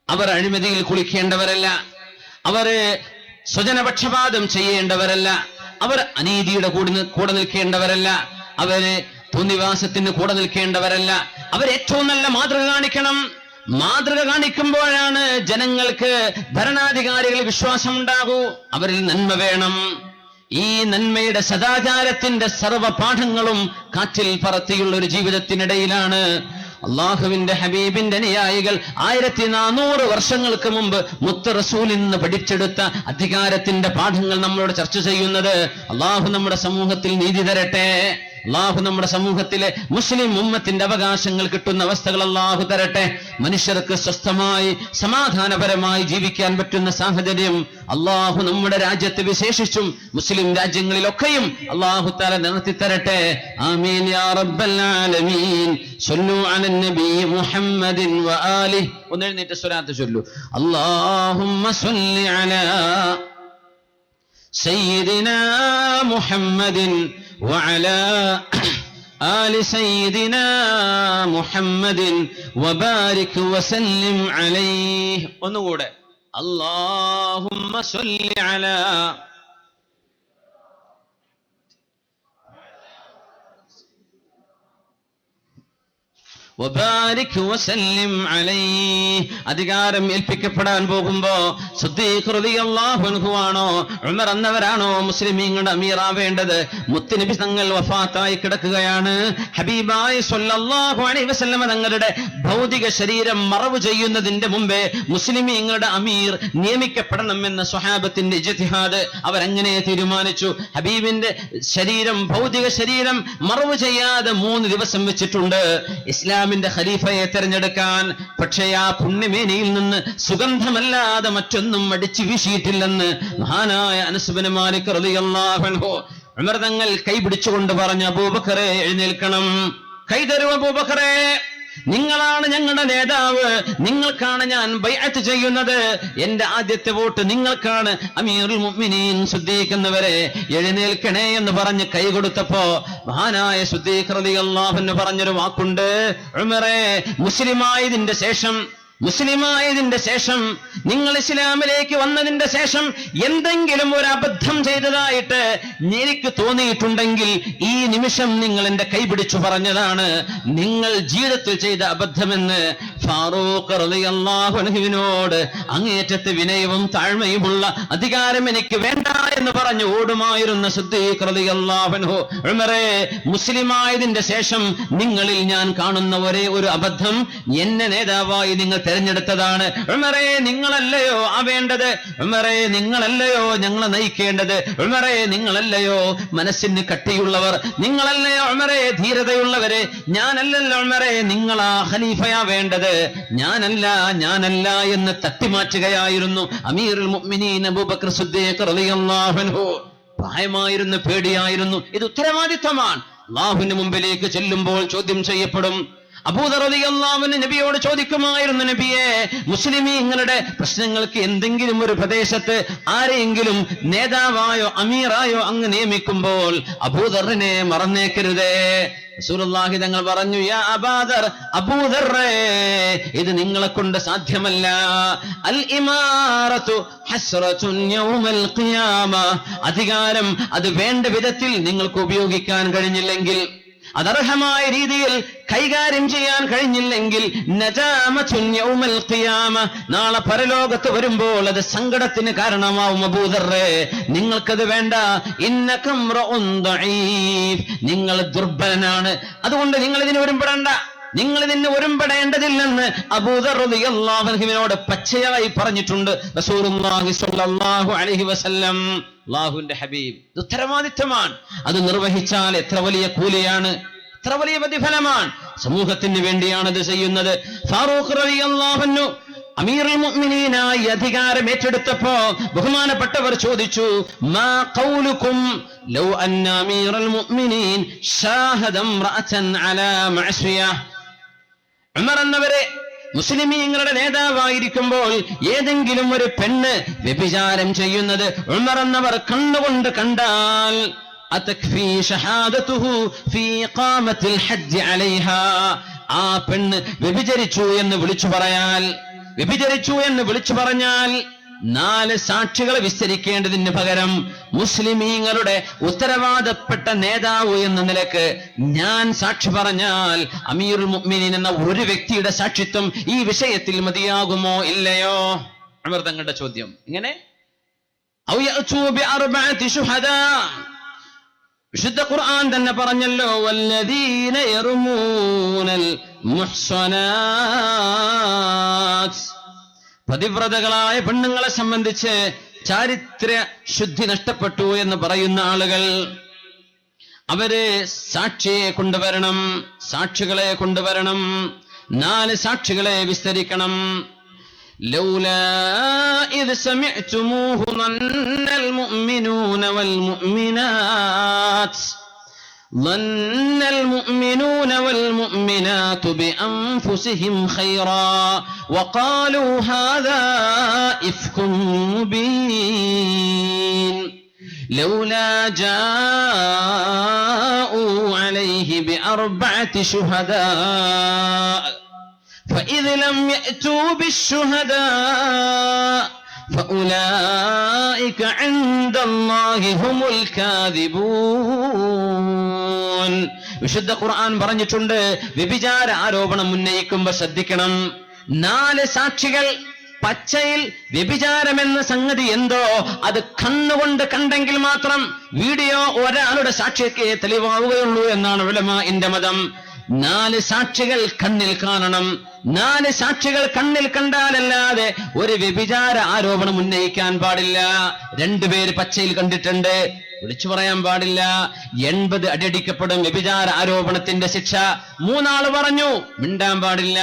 Speaker 1: അവർ അഴിമതിയിൽ കുളിക്കേണ്ടവരല്ല, അവർ സ്വജനപക്ഷപാതം ചെയ്യേണ്ടവരല്ല, അവർ അനീതിയുടെ കൂടെ നിൽക്കേണ്ടവരല്ല, അവര് തോന്നിവാസത്തിന് കൂടെ നിൽക്കേണ്ടവരല്ല. അവർ ഏറ്റവും നല്ല മാതൃക കാണിക്കണം. മാതൃക കാണിക്കുമ്പോഴാണ് ജനങ്ങൾക്ക് ഭരണാധികാരികൾ വിശ്വാസം ഉണ്ടാകൂ. അവരിൽ നന്മ വേണം. ഈ നന്മയുടെ സദാചാരത്തിന്റെ സർവ്വ പാഠങ്ങളും കാറ്റിൽ പറത്തിയുള്ള ഒരു ജീവിതത്തിനിടയിലാണ് അള്ളാഹുവിന്റെ ഹബീബിന്റെ അനുയായികൾ 1400 വർഷങ്ങൾക്ക് മുമ്പ് മുത്ത് റസൂലിൽ നിന്ന് പഠിച്ചെടുത്ത അധികാരത്തിന്റെ പാഠങ്ങൾ നമ്മളോട് ചർച്ച ചെയ്യുന്നത്. അള്ളാഹു നമ്മുടെ സമൂഹത്തിൽ നീതി തരട്ടെ. അള്ളാഹു നമ്മുടെ സമൂഹത്തിലെ മുസ്ലിം ഉമ്മത്തിന്റെ അവകാശങ്ങൾ കിട്ടുന്ന അവസ്ഥകൾ അള്ളാഹു തരട്ടെ. മനുഷ്യർക്ക് സ്വസ്ഥമായി സമാധാനപരമായി ജീവിക്കാൻ പറ്റുന്ന സാഹചര്യം അള്ളാഹു നമ്മുടെ രാജ്യത്ത് വിശേഷിച്ചും മുസ്ലിം രാജ്യങ്ങളിലൊക്കെയും അള്ളാഹു തആല നടത്തി തരട്ടെ. ആമീൻ യാ റബ്ബൽ ആലമീൻ. സ്വല്ലു അലൻ നബി മുഹമ്മദിൻ വആലിഹി. ഒന്ന് എഴുന്നേറ്റ് സ്വലാത്ത് ചൊല്ലു. അല്ലാഹുമ്മ സ്വല്ലി അലാ സയ്യിദിനാ മുഹമ്മദിൻ وعلى آل سيدنا محمد وبارك وسلم عليه. ഒന്നുകൂടെ. اللهم صل على വബാരിക് വസല്ലിം അലൈഹി. അധികാരം ഏൽപ്പിക്കപ്പെടാൻ പോകുമ്പോ സിദ്ദീഖ് റളിയല്ലാഹു അൻഹു ആണോ ഉമർ എന്നവരാണോ മുസ്ലിമീങ്ങളുടെ അമീറാവേണ്ടത്? മുത്തുനബി തങ്ങൾ വഫാത്തായി കിടക്കുകയാണ്. ഹബീബായി സ്വല്ലല്ലാഹു അലൈഹി വസല്ലം തങ്ങളുടെ ഭൗതിക ശരീരം മറവ് ചെയ്യുന്നതിന്റെ മുമ്പേ മുസ്ലിമീങ്ങളുടെ അമീർ നിയമിക്കപ്പെടണമെന്ന സ്വഹാബത്തിന്റെ ഇജ്തിഹാദ്. അവരങ്ങനെ തീരുമാനിച്ചു. ഹബീബിന്റെ ശരീരം, ഭൗതിക ശരീരം മറവ് ചെയ്യാതെ 3 ദിവസം വെച്ചിട്ടുണ്ട് ഇസ്ലാമിന്റെ ഖലീഫയെ തെരഞ്ഞെടുക്കാൻ. പക്ഷേ ആ പുണ്യമേനിയിൽ നിന്ന് സുഗന്ധമല്ലാതെ മറ്റൊന്നും അടിച്ചു വീശിയിട്ടില്ലെന്ന് മഹാനായ അനസ് ഇബ്നു മാലിക് റളിയല്ലാഹു അൻഹു ഉമർ തങ്ങൾ കൈ പിടിച്ചുകൊണ്ട് പറഞ്ഞു, അബൂബക്കറെ എഴുന്നേൽക്കണം, കൈ തരൂ അബൂബക്കറെ, നിങ്ങളാണ് ഞങ്ങളുടെ നേതാവ്, നിങ്ങൾക്കാണ് ഞാൻ ബൈഅത്ത് ചെയ്യുന്നത്, എന്റെ ആദ്യത്തെ വോട്ട് നിങ്ങൾക്കാണ്, അമീറുൽ മുഅ്മിനീൻ സിദ്ദീഖ് എന്നവരെ എഴുന്നേൽക്കണേ എന്ന് പറഞ്ഞ് കൈ കൊടുത്തപ്പോ മഹാനായ സിദ്ദീഖ് റളിയല്ലാഹു അൻഹു പറഞ്ഞൊരു വാക്കുണ്ട്, ഉമറേ, മുസ്ലിമായതിന്റെ ശേഷം നിങ്ങൾ ഇസ്ലാമിലേക്ക് വന്നതിന്റെ ശേഷം എന്തെങ്കിലും ഒരു അബദ്ധം ചെയ്തതായിട്ട് എനിക്ക് തോന്നിയിട്ടുണ്ടെങ്കിൽ ഈ നിമിഷം നിങ്ങൾ എന്റെ കൈപിടിച്ചു പറഞ്ഞതാണ് നിങ്ങൾ ജീവിതത്തിൽ ചെയ്ത അബദ്ധമെന്ന്. ഫാറൂഖ് റളിയല്ലാഹു അൻഹുവിനോട് അങ്ങേയറ്റത്തെ വിനയവും താഴ്മയുമുള്ള അധികാരം എനിക്ക് വേണ്ട എന്ന് പറഞ്ഞു ഓടുമായിരുന്ന സിദ്ദീഖ് റളിയല്ലാഹു അൻഹു, ഉമറേ, മുസ്ലിമായതിന്റെ ശേഷം നിങ്ങളിൽ ഞാൻ കാണുന്ന ഒരേ ഒരു അബദ്ധം, എന്നെ നേതാവായി നിങ്ങൾ തെരഞ്ഞെടുത്തതാണ്. ഉമറേ, നിങ്ങളല്ലയോ ആവേണ്ടത്? ഉമറേ, നിങ്ങളല്ലയോ ഞങ്ങളെ നയിക്കേണ്ടത്? ഉമറേ, നിങ്ങളല്ലയോ മനസ്സിന് കട്ടിയുള്ളവർ? നിങ്ങളല്ലയോ ഉമറേ ധീരതയുള്ളവരെ? ഞാനല്ലല്ലോ ഉമറേ നിങ്ങളാ ഖലീഫയാവേണ്ടത്, ഞാനല്ല എന്ന് തട്ടിമാറ്റുകയായിരുന്നു അമീറുൽ മുഅ്മിനീൻ അബൂബക്കർ സിദ്ദീഖ് റളിയല്ലാഹു അൻഹു. പ്രായമായിരുന്നു, പേടിയായിരുന്നു. ഇത് ഉത്തരവാദിത്വമാണ്. അല്ലാഹുവിന്റെ മുമ്പിലേക്ക് ചെല്ലുമ്പോൾ ചോദ്യം ചെയ്യപ്പെടും. അബൂദർ റളിയല്ലാഹു അൻഹു നബിയോട് ചോദിക്കുമായിരുന്നു, നബിയെ, മുസ്ലിമീങ്ങളുടെ പ്രശ്നങ്ങൾക്ക് എന്തെങ്കിലും ഒരു പ്രദേശത്ത് ആരെയെങ്കിലും നേതാവായോ അമീറായോ അങ്ങ് നിയമിക്കുമ്പോൾ അബൂദറിനെ മറന്നേക്കരുതേ. റസൂലുള്ളാഹി തങ്ങൾ പറഞ്ഞു, യാ അബൂദർ, അബൂദറേ, ഇത് നിങ്ങളെ കൊണ്ട് സാധ്യമല്ല. അൽ ഇമാറത്തു ഹസ്റത്തുൻ യൗമൽ ഖിയാമ, അധികാരം അത് വേണ്ട വിധത്തിൽ നിങ്ങൾക്ക് ഉപയോഗിക്കാൻ കഴിഞ്ഞില്ലെങ്കിൽ, അതർഹമായ രീതിയിൽ കൈകാര്യം ചെയ്യാൻ കഴിഞ്ഞില്ലെങ്കിൽ, നജാമത്തുൻ യൗമൽ ഖിയാമ, നാളെ പരലോകത്ത് വരുമ്പോൾ അത് സങ്കടത്തിന് കാരണമാവും. അബൂദറേ, നിങ്ങൾക്കത് വേണ്ട. ഇന്നകം റഉൻ ദഈഫ്, നിങ്ങൾ ദുർബലനാണ്, അതുകൊണ്ട് നിങ്ങൾ ഇതിന് ഒരുമ്പെടേണ്ട, നിങ്ങൾ ഇതിന് ഒരുമ്പെടേണ്ടതില്ലെന്ന് അബൂദർ റളിയല്ലാഹു അൻഹുവിനോട് പച്ചയായി പറഞ്ഞിട്ടുണ്ട് റസൂലുള്ളാഹി സ്വല്ലല്ലാഹു അലൈഹി വസല്ലം. അല്ലാഹുവിന്റെ ഹബീബ്, ഇത് ഉത്തരവാദിത്തമാണ്. അത് നിർവഹിച്ചാൽ എത്ര വലിയ കൂലിയാണ്, എത്ര വലിയ പ്രതിഫലമാണ്. സമൂഹത്തിന് വേണ്ടിയാണ് ഇത് ചെയ്യുന്നത്. ഫാറൂഖ് റളിയല്ലാഹു അൻഹു അമീറുൽ മുഅ്മിനീനായി അധികാരം ഏറ്റെടുത്തപ്പോ ബഹുമാനപ്പെട്ടവർ ചോദിച്ചു, മാ ഖൗലുക്കും ലൗ അന്ന അമീറുൽ മുഅ്മിനീൻ ഷാഹദ ഇംറഅതൻ അലാ മഅസിയ. ഉമർ എന്നവരെ മുസ്ലിമീങ്ങളുടെ നേതാവായിരിക്കുമ്പോൾ ഏതെങ്കിലും ഒരു പെണ്ണ് വ്യഭിചാരം ചെയ്യുന്നത് ഉമർ എന്നവർ കണ്ണുകൊണ്ട് കണ്ടാൽ, അതക്ഫി ഷഹാദതുഹു ഫീ ഇഖാമത്തിൽ ഹജ്ജ് അലൈഹാ, ആ പെണ്ണ് വ്യഭിചരിച്ചു എന്ന് വിളിച്ചു പറഞ്ഞാൽ 4 സാക്ഷികളെ വിസ്തരിക്കേണ്ടതിന് പകരം മുസ്ലിമീങ്ങളുടെ ഉത്തരവാദപ്പെട്ട നേതാവ് എന്ന നിലക്ക് ഞാൻ സാക്ഷി പറഞ്ഞാൽ അമീറുൽ മുഅ്മിനീൻ എന്ന ഒരു വ്യക്തിയുടെ സാക്ഷിത്വം ഈ വിഷയത്തിൽ മതിയാകുമോ ഇല്ലയോ? ഉമർ തങ്ങളുടെ ചോദ്യം ഇങ്ങനെ, ഔ യഅതു ബിഅർബഅതി ശുഹദാ, വിശുദ്ധ ഖുർആൻ തന്നെ പറഞ്ഞല്ലോ, വല്ലദീന യർമൂനൽ മുഹ്സനാത്ത്, പതിവ്രതകളായ പെണ്ണുങ്ങളെ സംബന്ധിച്ച് ചാരിത്ര ശുദ്ധി നഷ്ടപ്പെട്ടു എന്ന് പറയുന്ന ആളുകൾ, അവര് സാക്ഷികളെ കൊണ്ടുവരണം, 4 സാക്ഷികളെ വിസ്തരിക്കണം. ലൗലാ ഇദ് സമിഅ്തുമൂഹു ظنَّ المؤمنون والمؤمنات بأنفسهم خيرا وقالوا هذا إفك مبين لولا جاءوا عليه بأربعة شهداء فإذ لم يأتوا بالشهداء فأولئك عند الله هم الكاذبون. വിശുദ്ധ ഖുർആൻ പറഞ്ഞിട്ടുണ്ട്, വ്യഭിചാര ആരോപണം ഉന്നയിക്കുമ്പോൾ ശ്രദ്ധിക്കണം. 4 സാക്ഷികൾ പച്ചയിൽ വ്യഭിചാരമെന്ന സംഗതി എന്തോ അത് കണ്ണുകൊണ്ട് കണ്ടെങ്കിൽ മാത്രം വീഡിയോ ഒരാളുടെ സാക്ഷിക്ക് തെളിവാവുകയുള്ളൂ എന്നാണ് ഉലമാഇന്റെ മതം. 4 സാക്ഷികൾ കണ്ണിൽ കാണണം. 4 സാക്ഷികൾ കണ്ണിൽ കണ്ടാലല്ലാതെ ഒരു വ്യഭിചാര ആരോപണം ഉന്നയിക്കാൻ പാടില്ല. 2 പേര് പച്ചയിൽ കണ്ടിട്ടുണ്ട്, വിളിച്ചു പറയാൻ പാടില്ല. 80 അടിയടിക്കപ്പെടും വ്യഭിചാര ആരോപണത്തിന്റെ ശിക്ഷ. 3 ആള് പറഞ്ഞു, മിണ്ടാൻ പാടില്ല.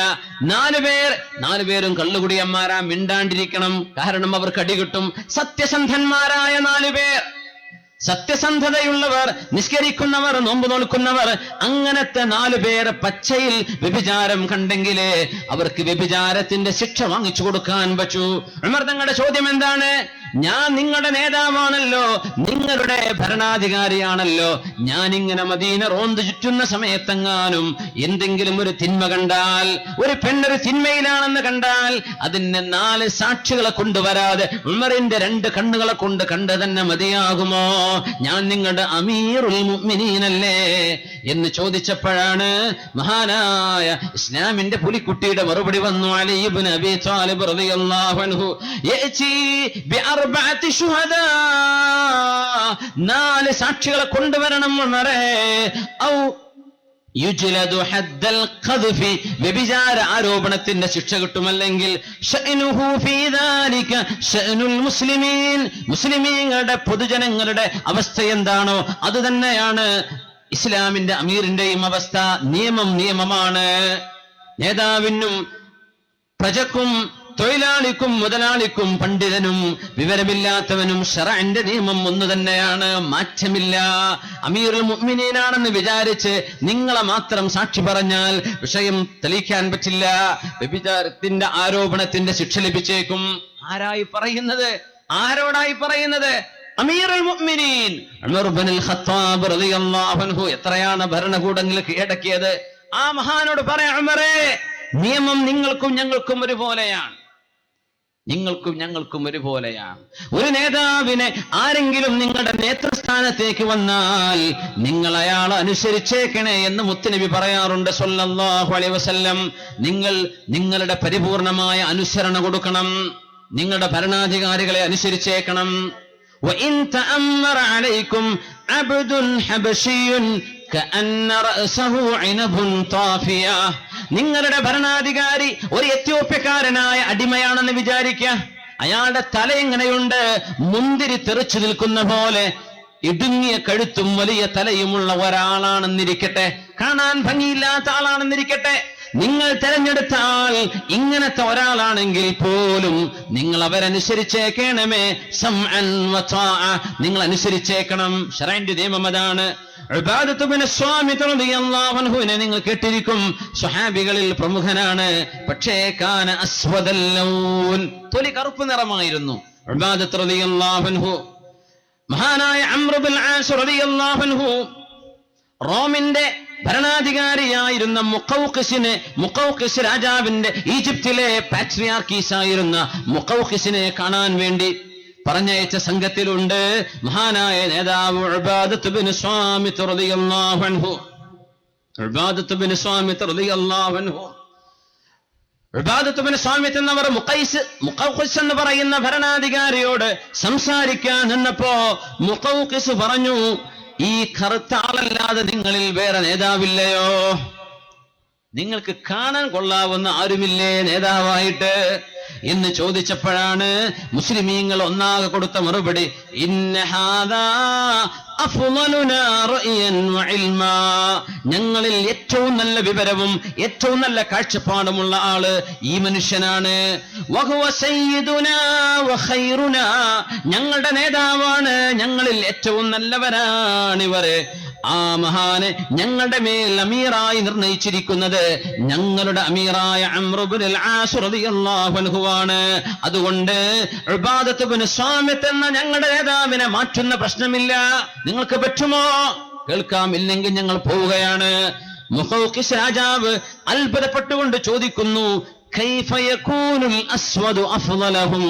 Speaker 1: 4 പേരും കള്ളുകുടിയന്മാരാ, മിണ്ടാണ്ടിരിക്കണം, കാരണം അവർക്ക് അടി കിട്ടും. സത്യസന്ധന്മാരായ 4 പേർ, സത്യസന്ധതയുള്ളവർ, നിസ്കരിക്കുന്നവർ, നോമ്പ് നോൽക്കുന്നവർ, അങ്ങനത്തെ 4 പേർ പച്ചയിൽ വ്യഭിചാരം കണ്ടെങ്കിലേ അവർക്ക് വ്യഭിചാരത്തിന്റെ ശിക്ഷ വാങ്ങിച്ചു കൊടുക്കാൻ പറ്റൂ. ഉമർ തങ്ങളുടെ ചോദ്യം എന്താണ്? ഞാൻ നിങ്ങളുടെ നേതാവാണല്ലോ, നിങ്ങളുടെ ഭരണാധികാരിയാണല്ലോ. ഞാനിങ്ങനെ മദീന റോന്ത് ചുറ്റുന്ന സമയത്തെങ്ങാനും എന്തെങ്കിലും ഒരു തിന്മ കണ്ടാൽ, ഒരു പെണ്ണൊരു തിന്മയിലാണെന്ന് കണ്ടാൽ, അതിന് 4 സാക്ഷികളെ കൊണ്ടുവരാതെ ഉമറിന്റെ 2 കണ്ണുകളെ കൊണ്ട് കണ്ട് തന്നെ മതിയാകുമോ? ഞാൻ നിങ്ങളുടെ അമീറുൽ മുഅ്മിനീനല്ലേ എന്ന് ചോദിച്ചപ്പോഴാണ് മഹാനായ ഇസ്ലാമിന്റെ പുലിക്കുട്ടിയുടെ മറുപടി വന്നു. അലി ഇബ്നു അബീ ത്വാലിബ് റളിയല്ലാഹു അൻഹു യഅതി ബിഅർബഅതി ശുഹദാ, 4 സാക്ഷികളെ കൊണ്ടുവരണം ഉമറേ. ഔ യുജ്ലദു ഹദ്ദൽ ഖദ്ഫി, വ്യഭിചാര ആരോപണത്തിന്റെ ശിക്ഷ കിട്ടുമല്ലെങ്കിൽ ശഅനുഹു ഫീ ദാലിക ശഅനുൽ മുസ്ലിമീൻ, മുസ്ലിമീങ്ങളുടെ പൊതുജനങ്ങളുടെ അവസ്ഥ എന്താണോ അത് തന്നെയാണ് ഇസ്ലാമിന്റെ അമീറിന്റെയും അവസ്ഥ. നിയമം നിയമമാണ്. നേതാവിനും പ്രജക്കും തൊഴിലാളിക്കും മുതലാളിക്കും പണ്ഡിതനും വിവരമില്ലാത്തവനും ശറഅന്റെ നിയമം ഒന്നു തന്നെയാണ്, മാറ്റമില്ല. അമീറുൽ മുഅ്മിനീനാണെന്ന് വിചാരിച്ച് നിങ്ങളെ മാത്രം സാക്ഷി പറഞ്ഞാൽ വിഷയം തെളിയിക്കാൻ പറ്റില്ല. വ്യഭിചാരത്തിന്റെ ആരോപണത്തിന്റെ ശിക്ഷ ലഭിച്ചേക്കും. ആരായി പറയുന്നത്? ആരോടായി പറയുന്നത്? അമീറുൽ മുഅ്മിനീൻ ഉമർ ഇബ്നുൽ ഖത്താബ് റളിയല്ലാഹു അൻഹു. എത്രയാണ് ഭരണകൂടങ്ങൾ കീഴടക്കിയത്? ആ മഹാനോട് പറയാം, ഉമറേ, നിയമം നിങ്ങൾക്കും ഞങ്ങൾക്കും ഒരുപോലെയാണ്, നിങ്ങൾക്കും ഞങ്ങൾക്കും ഒരുപോലെയാണ്. ഒരു നേതാവിനെ ആരെങ്കിലും നിങ്ങളുടെ നേതൃസ്ഥാനത്തേക്ക് വന്നാൽ നിങ്ങൾ അയാളെ അനുസരിച്ചേക്കണേ എന്ന് മുത്തുനബി പറയാറുണ്ട് സ്വല്ലല്ലാഹു അലൈഹി വസല്ലം. നിങ്ങൾ നിങ്ങളുടെ പരിപൂർണമായ അനുസരണ കൊടുക്കണം, നിങ്ങളുടെ ഭരണാധികാരികളെ അനുസരിച്ചേക്കണം. وَإِن تَأَمَّرَ عَلَيْكُمْ عَبْدٌ حَبَشِيٌّ كَأَنَّ رَأْسَهُ عِنَبٌ طَافِيَةٌ, നിങ്ങളുടെ ഭരണാധികാരി ഒരു എത്യോപ്യക്കാരനായ അടിമയാണെന്ന് വിചാരിക്കുക. അയാളുടെ തല എങ്ങനെയുണ്ട്? മുന്തിരി തെറിച്ചു നിൽക്കുന്ന പോലെ ഇടുങ്ങിയ കഴുത്തും വലിയ തലയുമുള്ള ഒരാളാണെന്നിരിക്കട്ടെ, കാണാൻ ഭംഗിയില്ലാത്ത ആളാണെന്നിരിക്കട്ടെ. നിങ്ങൾ തെരഞ്ഞെടുത്ത ആൾ ഇങ്ങനത്തെ ഒരാളാണെങ്കിൽ പോലും നിങ്ങൾ അവരനുസരിച്ചേക്കണമേ. സംഅൻ വതാഅ, നിങ്ങൾ അനുസരിച്ചേക്കണം. ശറഅന്റെ നിയമം അതാണ്. ഉബാദത്ത് ഇബ്നു സ്വാമിത് റളിയല്ലാഹു അൻഹുവിനെ നിങ്ങൾ കേട്ടിരിക്കും, സ്വഹാബികളിൽ പ്രമുഖനാണ്. പക്ഷേ കാന അസ്വദൽ ലൗൻ, തൊലി കറുപ്പ് നിറമായിരുന്നു ഉബാദത്ത് റളിയല്ലാഹു അൻഹു. മഹാനായ അംർ ഇബ്നുൽ ആസ് റളിയല്ലാഹു അൻഹു റോമിന്റെ ഭരണാധികാരിയായിരുന്ന മുഖൗഖിസ് രാജാവിന്റെ, ഈജിപ്തിലെ പാട്രിയാർക്കീസ് ആയിരുന്ന മുഖൗഖിസിനെ കാണാൻ വേണ്ടി പറഞ്ഞയച്ച സംഘത്തിലുണ്ട് മഹാനായ നേതാവ് ഉബാദത്ത് ഇബ്നു സ്വാമിത് റളിയല്ലാഹു അൻഹു. ഉബാദത്ത് ഇബ്നു സ്വാമിത് റളിയല്ലാഹു അൻഹു, ഉബാദത്ത് ഇബ്നു സ്വാമിത് എന്നവർ മുഖൗഖിസ് എന്ന് പറയുന്ന ഭരണാധികാരിയോട് സംസാരിക്കാൻ നിന്നപ്പോ മുഖൗഖിസ് പറഞ്ഞു, ഈ കറുത്ത ആളല്ലാതെ നിങ്ങളിൽ വേറെ നേതാവില്ലയോ? നിങ്ങൾക്ക് കാണാൻ കൊള്ളാവുന്ന ആരുമില്ലേ നേതാവായിട്ട് എന്ന് ചോദിച്ചപ്പോഴാണ് മുസ്ലിമീങ്ങൾ ഒന്നാകെ കൊടുത്ത മറുപടി, ഇന്ന ഹാദാ അഫ്ളലുനാ റഅയൻ വഇൽമാ, ഞങ്ങളിൽ ഏറ്റവും നല്ല വിവരവും ഏറ്റവും നല്ല കാഴ്ചപ്പാടുമുള്ള ആള് ഈ മനുഷ്യനാണ്. വഹുവ സയ്യിദുനാ വഖൈറുനാ, ഞങ്ങളുടെ നേതാവാണ്, ഞങ്ങളിൽ ഏറ്റവും നല്ലവരാണിവര്. ആ മഹാനെ ഞങ്ങളുടെ മേൽ അമീറായി നിർണയിച്ചിരിക്കുന്നത് ഞങ്ങളുടെ അമീറായ അംർ ഇബ്നുൽ ആസ് റളിയല്ലാഹു അൻഹുവാണ്. അതുകൊണ്ട് ഉബാദത്ത് ഇബ്നു സ്വാമിത് എന്ന ഞങ്ങളുടെ നേതാവിനെ മാറ്റുന്ന പ്രശ്നമില്ല. നിങ്ങൾക്ക് പറ്റുമോ? കേൾക്കാം, ഇല്ലെങ്കിൽ ഞങ്ങൾ പോവുകയാണ്. മുഖൗഖിസ് രാജാവ് അത്ഭുതപ്പെട്ടുകൊണ്ട് ചോദിക്കുന്നു, കൈഫ യകൂനുൽ അസ്വദു അഫ്ളലഹും,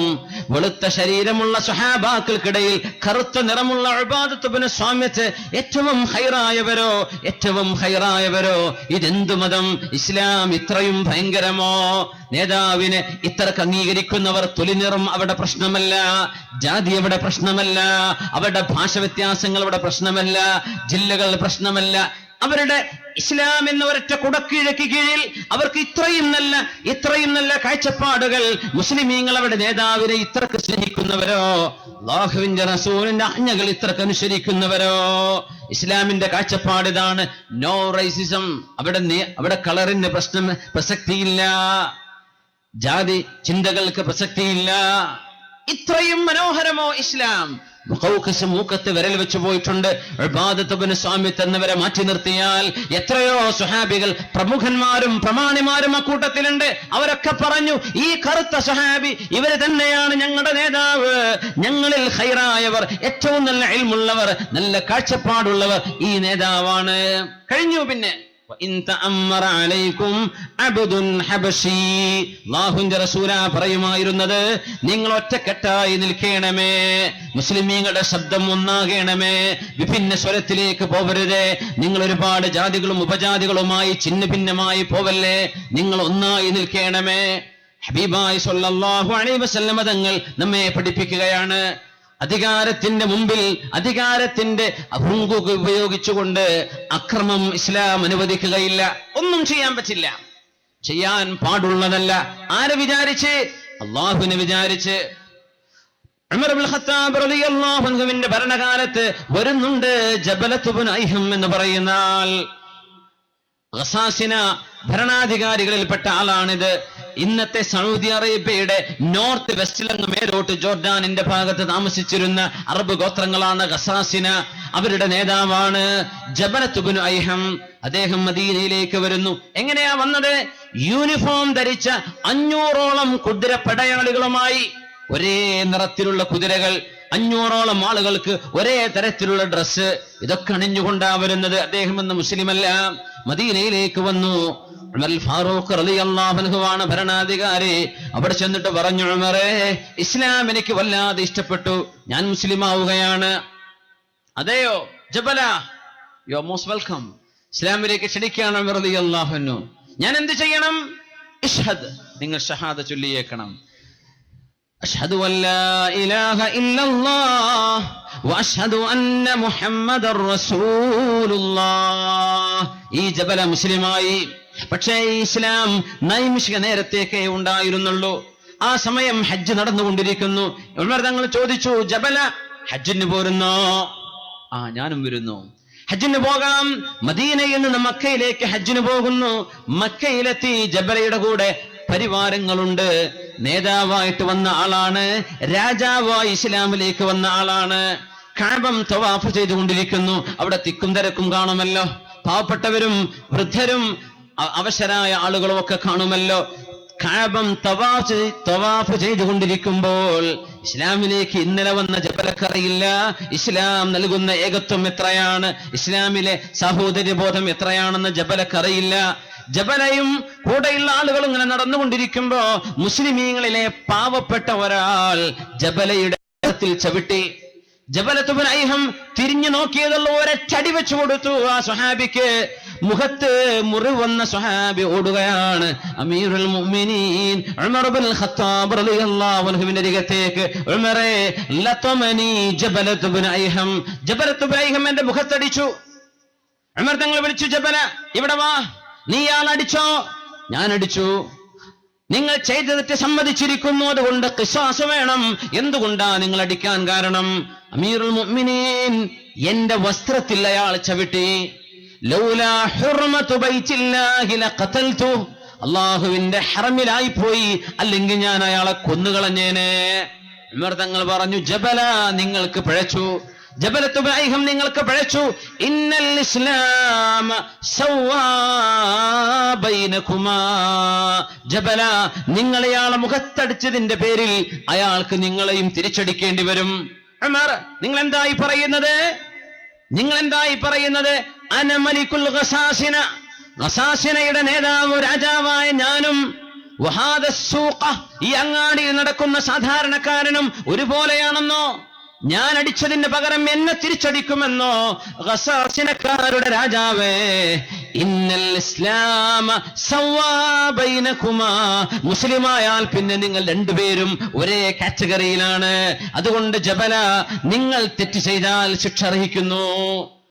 Speaker 1: വെളുത്ത ശരീരമുള്ള സ്വഹാബാക്കൾക്കിടയിൽ കറുത്ത നിറമുള്ള ഉബാദത്ത് ഇബ്നു സ്വാമിത് ഏറ്റവും ഖൈറായവരോ, ഏറ്റവും ഖൈറായവരോ? ഇതെന്തു മതം? ഇസ്ലാം ഇത്രയും ഭയങ്കരമോ? നേതാവിനെ ഇത്രക്ക് അംഗീകരിക്കുന്നവർ തൊലിനിറം അവിടെ പ്രശ്നമല്ല, ജാതി അവിടെ പ്രശ്നമല്ല, അവരുടെ ഭാഷ വ്യത്യാസങ്ങൾ അവിടെ പ്രശ്നമല്ല, ജില്ലകൾ പ്രശ്നമല്ല. അവരുടെ ഇസ്ലാം എന്ന ഒരൊറ്റ കുടക്കീഴക്ക് കീഴിൽ അവർക്ക് ഇത്രയും നല്ല കാഴ്ചപ്പാടുകൾ. മുസ്ലിമീങ്ങൾ അവരുടെ നേതാവിനെ ഇത്രക്ക് സ്നേഹിക്കുന്നവരോ, അല്ലാഹുവിന്റെ റസൂലിന്റെ ആജ്ഞകൾ ഇത്രക്ക് അനുസരിക്കുന്നവരോ? ഇസ്ലാമിന്റെ കാഴ്ചപ്പാട് ഇതാണ്. No racism. അവിടെ കളറിന് പ്രസക്തിയില്ല, ജാതി ചിന്തകൾക്ക് പ്രസക്തിയില്ല. ഇത്രയും മനോഹരമോ ഇസ്ലാം? മുഖൗഖസ് മൂക്കത്ത് വിരൽ വെച്ചു പോയിട്ടുണ്ട്. ഉബാദത്ത് ഇബ്നു സ്വാമിത്ത് എന്നവരെ മാറ്റി നിർത്തിയാൽ എത്രയോ സ്വഹാബികൾ പ്രമുഖന്മാരും പ്രമാണിമാരും അക്കൂട്ടത്തിലുണ്ട്. അവരൊക്കെ പറഞ്ഞു, ഈ കറുത്ത സ്വഹാബി ഇവര് തന്നെയാണ് ഞങ്ങളുടെ നേതാവ്, ഞങ്ങളിൽ ഖൈറായവർ, ഏറ്റവും നല്ല ഇൽമുള്ളവർ, നല്ല കാഴ്ചപ്പാടുള്ളവർ ഈ നേതാവാണ്. കഴിഞ്ഞു. പിന്നെ അല്ലാഹുവിന്റെ റസൂലാ പറയുമായിരുന്നത്, നിങ്ങൾ ഒറ്റക്കെട്ടായി നിൽക്കണമേ, മുസ്ലിമീങ്ങളുടെ ശബ്ദം ഒന്നാകണമേ, വിഭിന്ന സ്വരത്തിലേക്ക് പോവരുതേ, നിങ്ങൾ ഒരുപാട് ജാതികളും ഉപജാതികളുമായി ചിന്ന ഭിന്നമായി പോവല്ലേ, നിങ്ങൾ ഒന്നായി നിൽക്കണമേ. ഹബീബായി സ്വല്ലല്ലാഹു അലൈഹി വസല്ലം തങ്ങൾ നമ്മെ പഠിപ്പിക്കുകയാണ്, അധികാരത്തിന്റെ മുമ്പിൽ അധികാരത്തിന്റെ അഹങ്ക ഉപയോഗിച്ചുകൊണ്ട് അക്രമം ഇസ്ലാം അനുവദിക്കുകയില്ല. ഒന്നും ചെയ്യാൻ പറ്റില്ല, ചെയ്യാൻ പാടുള്ളതല്ല. ആരെ വിചാരിച്ച്? അള്ളാഹുവിനെ വിചാരിച്ച്. ഉമർ ഇബ്നുൽ ഖത്താബ് റളിയല്ലാഹു അൻഹുവിന്റെ ഭരണകാലത്ത് വരുന്നുണ്ട് ജബലത്ത് ഇബ്നു ഐഹം എന്ന് പറയുന്ന ആൾ. ഗസാസിന ഭരണാധികാരികളിൽപ്പെട്ട ആളാണിത്. ഇന്നത്തെ സൗദി അറേബ്യയുടെ നോർത്ത് വെസ്റ്റിലങ്ങ് മേലോട്ട് ജോർഡാനിന്റെ ഭാഗത്ത് താമസിച്ചിരുന്ന അറബ് ഗോത്രങ്ങളാണ് ഗസാസിന. അവരുടെ നേതാവാണ് ജബലത്ത് ഇബ്നു ഐഹം. അദ്ദേഹം മദീനയിലേക്ക് വരുന്നു. എങ്ങനെയാ വന്നത്? യൂണിഫോം ധരിച്ച 500ഓളം കുതിര പടയാളികളുമായി, ഒരേ നിറത്തിലുള്ള കുതിരകൾ, 500ഓളം ആളുകൾക്ക് ഒരേ തരത്തിലുള്ള ഡ്രസ്സ്, ഇതൊക്കെ അണിഞ്ഞുകൊണ്ടാ വരുന്നത്. അദ്ദേഹം എന്ന മുസ്ലിമല്ല, മദീനയിലേക്ക് വന്നു. ഉമർ ഫാറൂഖ് റളിയല്ലാഹു അൻഹു ആണ് ഭരണാധികാരി. അവിടെ ചെന്നിട്ട് പറഞ്ഞു, ഉമറേ, ഇസ്ലാം എനിക്ക് വല്ലാതെ ഇഷ്ടപ്പെട്ടു, ഞാൻ മുസ്ലിം ആവുകയാണ്. അതെയോ ജബല, യു ആർ മോസ്റ്റ് വെൽക്കം, ഇസ്ലാമിലേക്ക് ക്ഷണിക്കുകയാണ് ഉമർ റളിയല്ലാഹു അൻഹു. ഞാൻ എന്ത് ചെയ്യണം? ഇഷ്ഹദ്, നിങ്ങൾ ഷഹാദ ചൊല്ലിയേക്കണം. അഷ്ഹദു അല്ലാ ഇലാഹ ഇല്ലല്ലാഹ് വഅഷ്ഹദു അന്ന മുഹമ്മദർ റസൂലുള്ളാഹ്. ഈ ജബല മുസ്ലിമായി. പക്ഷേ ഇസ്ലാം നൈമിഷിക നേരത്തേക്കേ ഉണ്ടായിരുന്നുള്ളൂ. ആ സമയം ഹജ്ജ് നടന്നുകൊണ്ടിരിക്കുന്നു. ഉമർ തങ്ങൾ ചോദിച്ചു, ജബല, ഹജ്ജിന് പോരുന്നോ? ആ, ഞാനും വരുന്നു. ഹജ്ജിന് പോകാം. മദീനയിൽ നിന്ന് മക്കയിലേക്ക് ഹജ്ജിന് പോകുന്നു. മക്കയിലെത്തി. ജബലയുടെ കൂടെ പരിവാരങ്ങളുണ്ട്. നേതാവായിട്ട് വന്ന ആളാണ്, രാജാവായി ഇസ്ലാമിലേക്ക് വന്ന ആളാണ്. കഅബം തവാഫ് ചെയ്തുകൊണ്ടിരിക്കുന്നു. അവിടെ തിക്കും തിരക്കും കാണുമല്ലോ, പാവപ്പെട്ടവരും വൃദ്ധരും അവശരായ ആളുകളും ഒക്കെ കാണുമല്ലോ. കഅബം തവാഫ് ചെയ്തുകൊണ്ടിരിക്കുമ്പോൾ ഇസ്ലാമിലേക്ക് ഇന്നലെ വന്ന ജബലക്കറിയില്ല ഇസ്ലാം നൽകുന്ന ഏകത്വം എത്രയാണ്, ഇസ്ലാമിലെ സാഹോദര്യബോധം എത്രയാണെന്ന് ജബലക്കറിയില്ല. ജബലയും കൂടെയുള്ള ആളുകൾ ഇങ്ങനെ നടന്നുകൊണ്ടിരിക്കുമ്പോ മുസ്ലിമീങ്ങളിലെ പാവപ്പെട്ട ഒരാൾ ജബലയുടെ ചവിട്ടി. ജബലത്ത് ഇബ്നു ഐഹം തിരിഞ്ഞു നോക്കിയതുള്ള ഒരടി വെച്ചു കൊടുത്തു ആ സ്വഹാബിക്ക്. മുഖത്ത് മുറിവ് വന്ന സ്വഹാബി ഓടുകയാണ്. അമീറുൽ മുഅ്മിനീൻ ഉമർ ഇബ്നുൽ ഖത്താബ് റളിയല്ലാഹു അൻഹുവിന്റെ അരികത്തേക്ക്, ഉമറേ, ലതമനി ജബലത്ത് ഇബ്നു ഐഹം, ജബലത്ത് ഇബ്നു ഐഹം എന്റെ മുഖത്തടിച്ചു. ഉമർ തങ്ങൾ വിളിച്ചു, ജബല, ഇവിടെ വാ. നീ ഇയാൾ അടിച്ചോ? ഞാൻ അടിച്ചു. നിങ്ങൾ ചെയ്തതിട്ട് സമ്മതിച്ചിരിക്കുന്നു, അതുകൊണ്ട് ഖിസാസ് വേണം. എന്തുകൊണ്ടാ നിങ്ങൾ അടിക്കാൻ കാരണം? അമീറുൽ മുഅ്മിനീൻ, എന്റെ വസ്ത്രത്തിൽ അയാൾ ചവിട്ടി. ലൗലാ ഹുർമതു ബൈത്തില്ലാഹി ലഖതൽതു, അല്ലാഹുവിന്റെ ഹറമിലായി പോയി, അല്ലെങ്കിൽ ഞാൻ അയാളെ കൊന്നുകളഞ്ഞേനെ. ഉമർ തങ്ങൾ പറഞ്ഞു, ജബല, നിങ്ങൾക്ക് പിഴച്ചു. ജബലത്ത് ഇബ്നു ഐഹം, നിങ്ങൾക്ക് പിഴച്ചു. ഇന്നൽ ഇസ്ലാം സവ്വാ ബൈനകുമാ. ജബല, നിങ്ങൾ അയാളെ മുഖത്തടിച്ചതിന്റെ പേരിൽ അയാൾക്ക് നിങ്ങളെയും തിരിച്ചടിക്കേണ്ടി വരും. ഉമർ, നിങ്ങൾ എന്തായി പറയുന്നത്? നിങ്ങൾ എന്തായി പറയുന്നത്? അന മലികുൽ ഗസാസിന, ഗസാസിനയുടെ നേതാവ് രാജാവായ ഞാനും വഹാദ സൂഖ, ഈ അങ്ങാടിയിൽ നടക്കുന്ന സാധാരണക്കാരനും ഒരുപോലെയാണെന്നോ? ഞാൻ അടിച്ചതിന് പകരം എന്നെ തിരിച്ചടിക്കുമെന്നോ? ഗസാസിനക്കാരുടെ രാജാവേ, ഇന്നൽ ഇസ്ലാമ സവ്വാ ബൈനകുമാ, മുസ്ലിമായാൽ പിന്നെ നിങ്ങൾ രണ്ടുപേരും ഒരേ കാറ്റഗറിയിലാണ്. അതുകൊണ്ട് ജബല, നിങ്ങൾ തെറ്റ് ചെയ്താൽ ശിക്ഷ അർഹിക്കുന്നു.